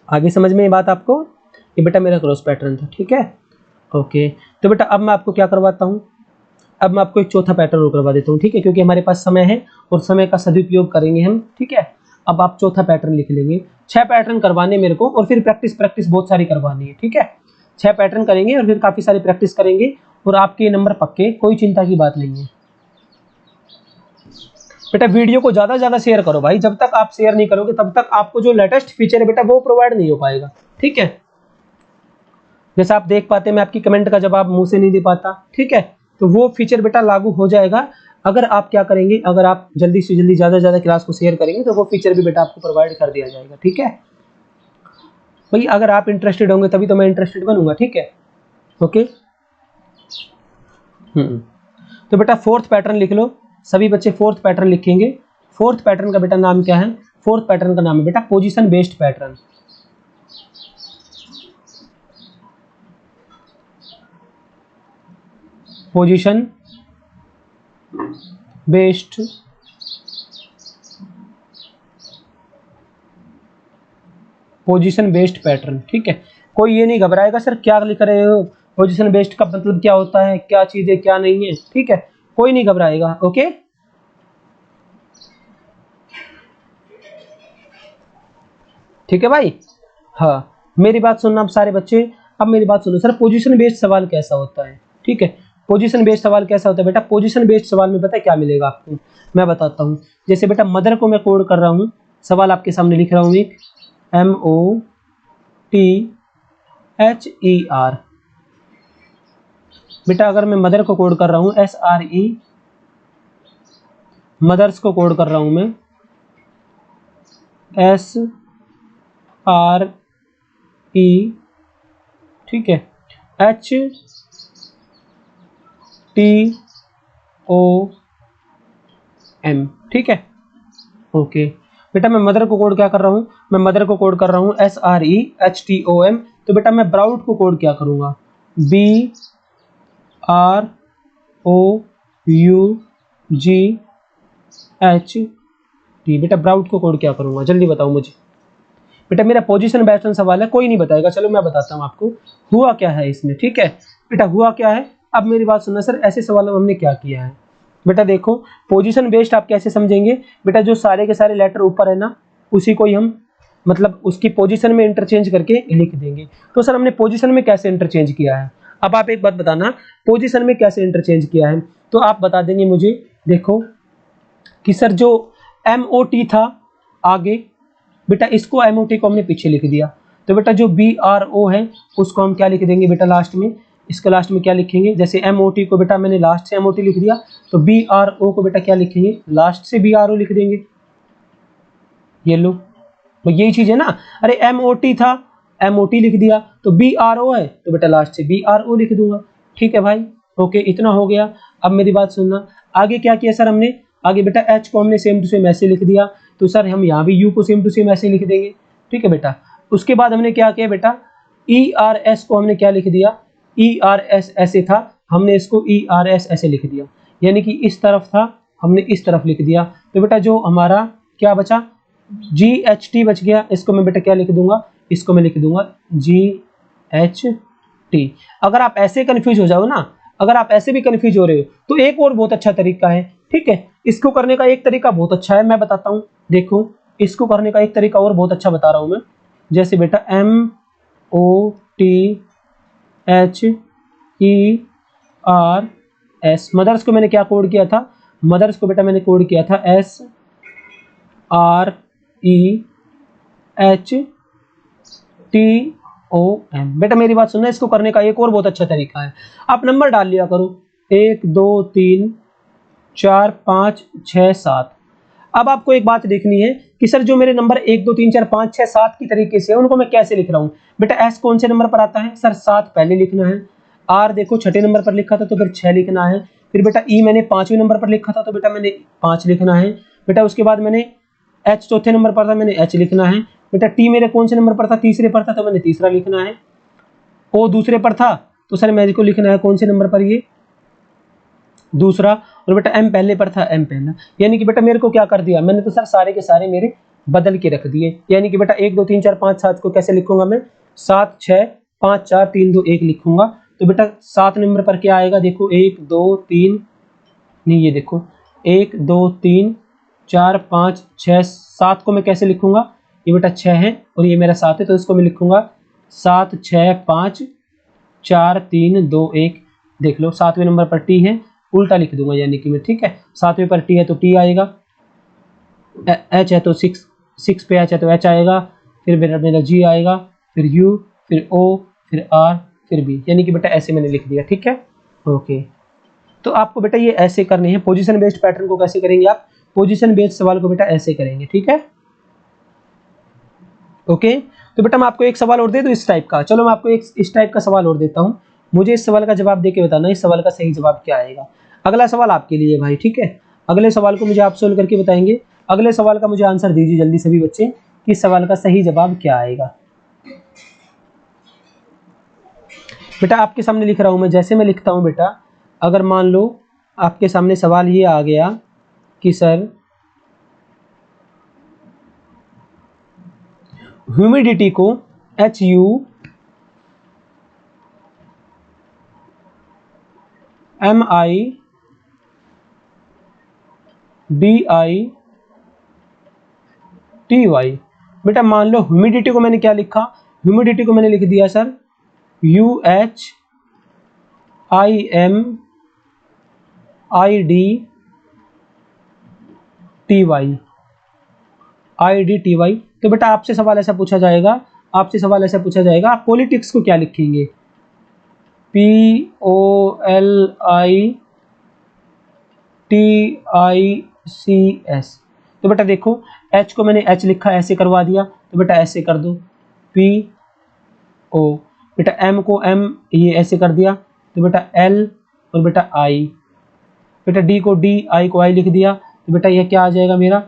आगे समझ में ये बात आपको, ये बेटा मेरा क्रॉस पैटर्न था, ठीक है ओके। तो बेटा अब मैं आपको क्या करवाता हूँ, अब मैं आपको एक चौथा पैटर्न और करवा देता हूँ, ठीक है, क्योंकि हमारे पास समय है और समय का सदुपयोग करेंगे हम, ठीक है। अब आप चौथा पैटर्न लिख लेंगे। 6 पैटर्न करवाने मेरे को, और फिर प्रैक्टिस बहुत सारी करवानी है, ठीक है। 6 पैटर्न करेंगे और फिर काफी सारी प्रैक्टिस करेंगे, और आपके नंबर पक्के, कोई चिंता की बात नहीं है। बेटा वीडियो को ज्यादा से ज्यादा शेयर करो भाई, जब तक आप शेयर नहीं करोगे तब तक आपको जो लेटेस्ट फीचर है बेटा वो प्रोवाइड नहीं हो पाएगा, ठीक है। जैसा आप देख पाते हैं मैं आपकी कमेंट का जवाब मुंह से नहीं दे पाता, ठीक है। तो वो फीचर बेटा लागू हो जाएगा अगर आप क्या करेंगे, अगर आप जल्दी से जल्दी ज्यादा से ज्यादा क्लास को शेयर करेंगे तो वो फीचर भी बेटा आपको प्रोवाइड कर दिया जाएगा, ठीक है भाई। अगर आप इंटरेस्टेड होंगे तभी तो मैं इंटरेस्टेड बनूंगा, ठीक है ओके। तो बेटा फोर्थ पैटर्न लिख लो, सभी बच्चे फोर्थ पैटर्न लिखेंगे। फोर्थ पैटर्न का बेटा नाम क्या है, फोर्थ पैटर्न का नाम है बेटा position based pattern. Position based pattern, ठीक है। कोई ये नहीं घबराएगा सर क्या लिख रहे हो, पोजीशन बेस्ड का मतलब क्या होता है, क्या चीज है क्या नहीं है, ठीक है, कोई नहीं घबराएगा ओके। ठीक है भाई, हाँ मेरी बात सुनना अब सारे बच्चे, अब मेरी बात सुनो सर, पोजीशन बेस्ड सवाल कैसा होता है, ठीक है। पोजीशन बेस्ड सवाल कैसा होता है बेटा, पोजीशन बेस्ड सवाल में पता है क्या मिलेगा आपको, मैं बताता हूँ। जैसे बेटा मदर को मैं कोड कर रहा हूँ, सवाल आपके सामने लिख रहा हूँ एक, MOTHER। बेटा अगर मैं मदर को कोड कर रहा हूँ SRE, मदर्स को कोड कर रहा हूँ मैं SRE, ठीक है, HTOR, एम, ठीक है। ओके बेटा मैं मदर को कोड क्या कर रहा हूँ, मैं मदर को कोड कर रहा हूँ SREHTOM। तो बेटा मैं ब्राउड को कोड क्या करूँगा, BROUGHT। बेटा ब्राउड को कोड क्या करूँगा, जल्दी बताओ मुझे। बेटा मेरा पोजीशन बेस्ड सवाल है, कोई नहीं बताएगा, चलो मैं बताता हूँ आपको हुआ क्या है इसमें, ठीक है। बेटा हुआ क्या है, अब मेरी बात सुनना सर, ऐसे सवालों में हमने क्या किया है। बेटा देखो पोजीशन बेस्ड आप कैसे समझेंगे, बेटा जो सारे के सारे लेटर ऊपर है ना, उसी को ही हम मतलब उसकी पोजीशन में इंटरचेंज करके लिख देंगे। तो सर हमने पोजीशन में कैसे इंटरचेंज किया है, अब आप एक बात बताना पोजीशन में कैसे इंटरचेंज किया है, तो आप बता देंगे मुझे। देखो कि सर जो MOT था आगे, बेटा इसको MOT को हमने पीछे लिख दिया, तो बेटा जो BRO है उसको हम क्या लिख देंगे बेटा लास्ट में, इसके लास्ट में क्या लिखेंगे, जैसे MOT को बेटा मैंने लास्ट से MOT लिख दिया, तो BRO को बेटा क्या लिखेंगे, लास्ट से BRO लिख देंगे। ये लो, तो यही चीज है ना, अरे MOT था MOT लिख दिया, तो BRO है तो बेटा लास्ट से BRO लिख दूंगा, ठीक है भाई। ओके इतना हो गया। अब मेरी बात सुनना, आगे क्या किया सर हमने, आगे बेटा H को हमने सेम टू सेम ऐसे लिख दिया, तो सर हम यहाँ भी U को सेम टू सेम ऐसे लिख देंगे, ठीक है बेटा। उसके बाद हमने क्या किया बेटा, ERS को हमने क्या लिख दिया, ERS ऐसे था, हमने इसको ERS ऐसे लिख दिया, यानी कि इस तरफ था हमने इस तरफ लिख दिया, तो बेटा जो हमारा क्या बचा, GHT बच गया, इसको मैं बेटा क्या लिख दूंगा, इसको मैं लिख दूंगा GHT। अगर आप ऐसे कंफ्यूज हो जाओ ना, अगर आप ऐसे भी कंफ्यूज हो रहे हो तो एक और बहुत अच्छा तरीका है, ठीक है। इसको करने का एक तरीका बहुत अच्छा है, मैं बताता हूँ। देखो इसको करने का एक तरीका और बहुत अच्छा बता रहा हूँ मैं, जैसे बेटा MOTHERS, मदर्स को मैंने क्या कोड किया था, मदर्स को बेटा मैंने कोड किया था SREHTOM। बेटा मेरी बात सुनना, इसको करने का एक और बहुत अच्छा तरीका है, आप नंबर डाल लिया करो 1 2 3 4 5 6 7। अब आपको एक बात देखनी है कि सर जो मेरे नंबर 1 2 3 4 5 6 7 की तरीके से उनको मैं कैसे लिख रहा हूँ। बेटा S कौन से नंबर पर आता है, सर 7 पहले लिखना है, R देखो छठे नंबर पर लिखा था तो फिर 6 लिखना है, फिर बेटा E मैंने 5वें नंबर पर लिखा था तो बेटा मैंने 5 लिखना है, बेटा उसके बाद मैंने H चौथे नंबर पर था मैंने H लिखना है, बेटा T मेरे कौन से नंबर पर था, तीसरे पर था तो मैंने तीसरा लिखना है, O दूसरे पर था तो सर मेरे को लिखना है कौन से नंबर पर, ये दूसरा, और बेटा M पहले पर था M पहला, यानी कि बेटा मेरे को क्या कर दिया मैंने, तो सर सारे के सारे मेरे बदल के रख दिए, यानी कि बेटा 1 2 3 4 5 7 को कैसे लिखूंगा मैं, 7 6 5 4 3 2 1 लिखूंगा, तो बेटा 7 नंबर पर क्या आएगा, देखो 1 2 3, नहीं ये देखो 1 2 3 4 5 6 7 को मैं कैसे लिखूंगा, ये बेटा 6 है और ये मेरा 7 है, तो इसको मैं लिखूंगा 7 6 5 4 3 2 1। देख लो 7वें नंबर पर T है, उल्टा लिख दूंगा यानी कि मैं, ठीक है। 7वें पर T है तो T आएगा, H है तो 6 पे H है तो H आएगा, फिर मेरा G आएगा, फिर U, फिर O, फिर R, फिर B, यानी कि बेटा ऐसे मैंने लिख दिया, ठीक है। ओके तो आपको बेटा ये ऐसे करने हैं, पोजीशन बेस्ड पैटर्न को कैसे करेंगे आप, पोजीशन बेस्ड सवाल को बेटा ऐसे करेंगे, ठीक है। ओके तो बेटा मैं आपको एक सवाल और दे दूं इस टाइप का, चलो मैं आपको एक इस टाइप का सवाल और देता हूं, मुझे इस सवाल का जवाब देके बताना इस सवाल का सही जवाब क्या आएगा। अगला सवाल आपके लिए भाई, ठीक है। अगले सवाल को मुझे आप सोल्व करके बताएंगे, अगले सवाल का मुझे आंसर दीजिए जल्दी सभी बच्चे कि इस सवाल का सही जवाब क्या आएगा। बेटा आपके सामने लिख रहा हूं मैं, जैसे मैं लिखता हूं बेटा, अगर मान लो आपके सामने सवाल ये आ गया कि सर ह्यूमिडिटी को HUMIDITY, बेटा मान लो ह्यूमिडिटी को मैंने क्या लिखा, ह्यूमिडिटी को मैंने लिख दिया सर IDTY। तो बेटा आपसे सवाल ऐसा पूछा जाएगा, आपसे सवाल ऐसा पूछा जाएगा आप पॉलिटिक्स को क्या लिखेंगे, POLITICS। तो बेटा देखो H को मैंने H लिखा ऐसे करवा दिया, तो बेटा ऐसे कर दो PO, बेटा M को M ये ऐसे कर दिया, तो बेटा L और बेटा I, बेटा D को D I को I लिख दिया, तो बेटा ये क्या आ जाएगा मेरा,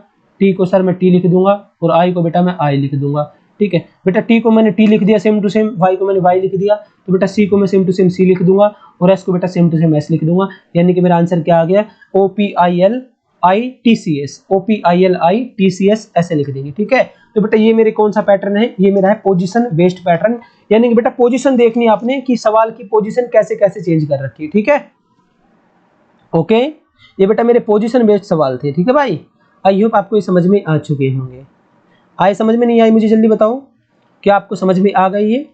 टी को सर मैं टी लिख दूंगा और आई को बेटा मैं आई लिख दूंगा। ठीक है बेटा, टी को मैंने टी लिख दिया सेम टू सेम, वाई को मैंने वाई लिख दिया, तो बेटा सी को मैं सेम टू सेम सी लिख दूंगा और एस को बेटा सेम टू सेम एस लिख दूंगा। यानी कि मेरा आंसर क्या आ गया, OPILITCS, OPILITCS ऐसे लिख देंगे। ठीक है, तो बेटा ये मेरे कौन सा पैटर्न है, ये मेरा है पोजीशन बेस्ड पैटर्न। यानी कि बेटा पोजीशन देखनी आपने कि सवाल की पोजीशन कैसे कैसे चेंज कर रखी है। ठीक है, ओके, ये बेटा मेरे पोजीशन बेस्ड सवाल थे। ठीक है भाई, आई होप आपको ये समझ में आ चुके होंगे। आए समझ में, नहीं आई मुझे जल्दी बताओ, क्या आपको समझ में आ गई है?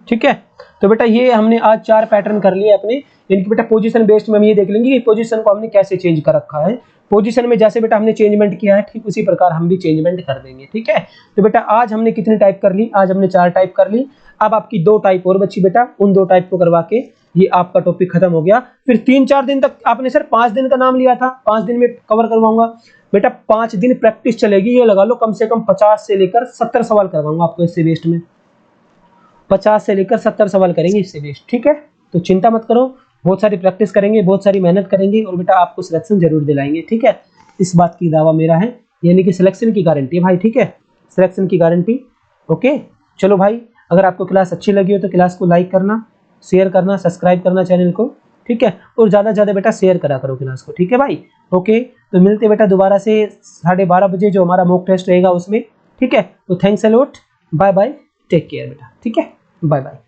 ठीक है, तो बेटा ये हमने आज 4 पैटर्न कर लिए अपने। यानी कि बेटा पोजीशन बेस्ड में हम ये देख लेंगे कि पोजीशन को हमने कैसे चेंज कर रखा है। पोजीशन में जैसे बेटा हमने चेंजमेंट किया है, ठीक उसी प्रकार हम भी चेंजमेंट कर देंगे। ठीक है, तो बेटा आज हमने कितनी टाइप कर ली, आज हमने 4 टाइप कर ली। अब आपकी 2 टाइप और बची बेटा, उन 2 टाइप को करवा के ये आपका टॉपिक खत्म हो गया। फिर 3-4 दिन तक आपने सर 5 दिन का नाम लिया था, 5 दिन में कवर करवाऊंगा। बेटा 5 दिन प्रैक्टिस चलेगी, ये लगा लो कम से कम 50 से लेकर 70 सवाल करवाऊंगा आपको इससे बेस्ड में। 50 से लेकर 70 सवाल करेंगे इससे बेस्ड। ठीक है, तो चिंता मत करो, बहुत सारी प्रैक्टिस करेंगे, बहुत सारी मेहनत करेंगे और बेटा आपको सिलेक्शन जरूर दिलाएंगे। ठीक है, इस बात की दावा मेरा है, यानी कि सिलेक्शन की गारंटी है भाई। ठीक है, सिलेक्शन की गारंटी। ओके, चलो भाई, अगर आपको क्लास अच्छी लगी हो तो क्लास को लाइक करना, शेयर करना, सब्सक्राइब करना चैनल को। ठीक है, और ज़्यादा से ज़्यादा बेटा शेयर करा करो क्लास को। ठीक है भाई, ओके, तो मिलते बेटा दोबारा से 12:30 बजे जो हमारा मॉक टेस्ट रहेगा उसमें। ठीक है, तो thanks a lot, bye bye, take care बेटा। ठीक है, बाय बाय।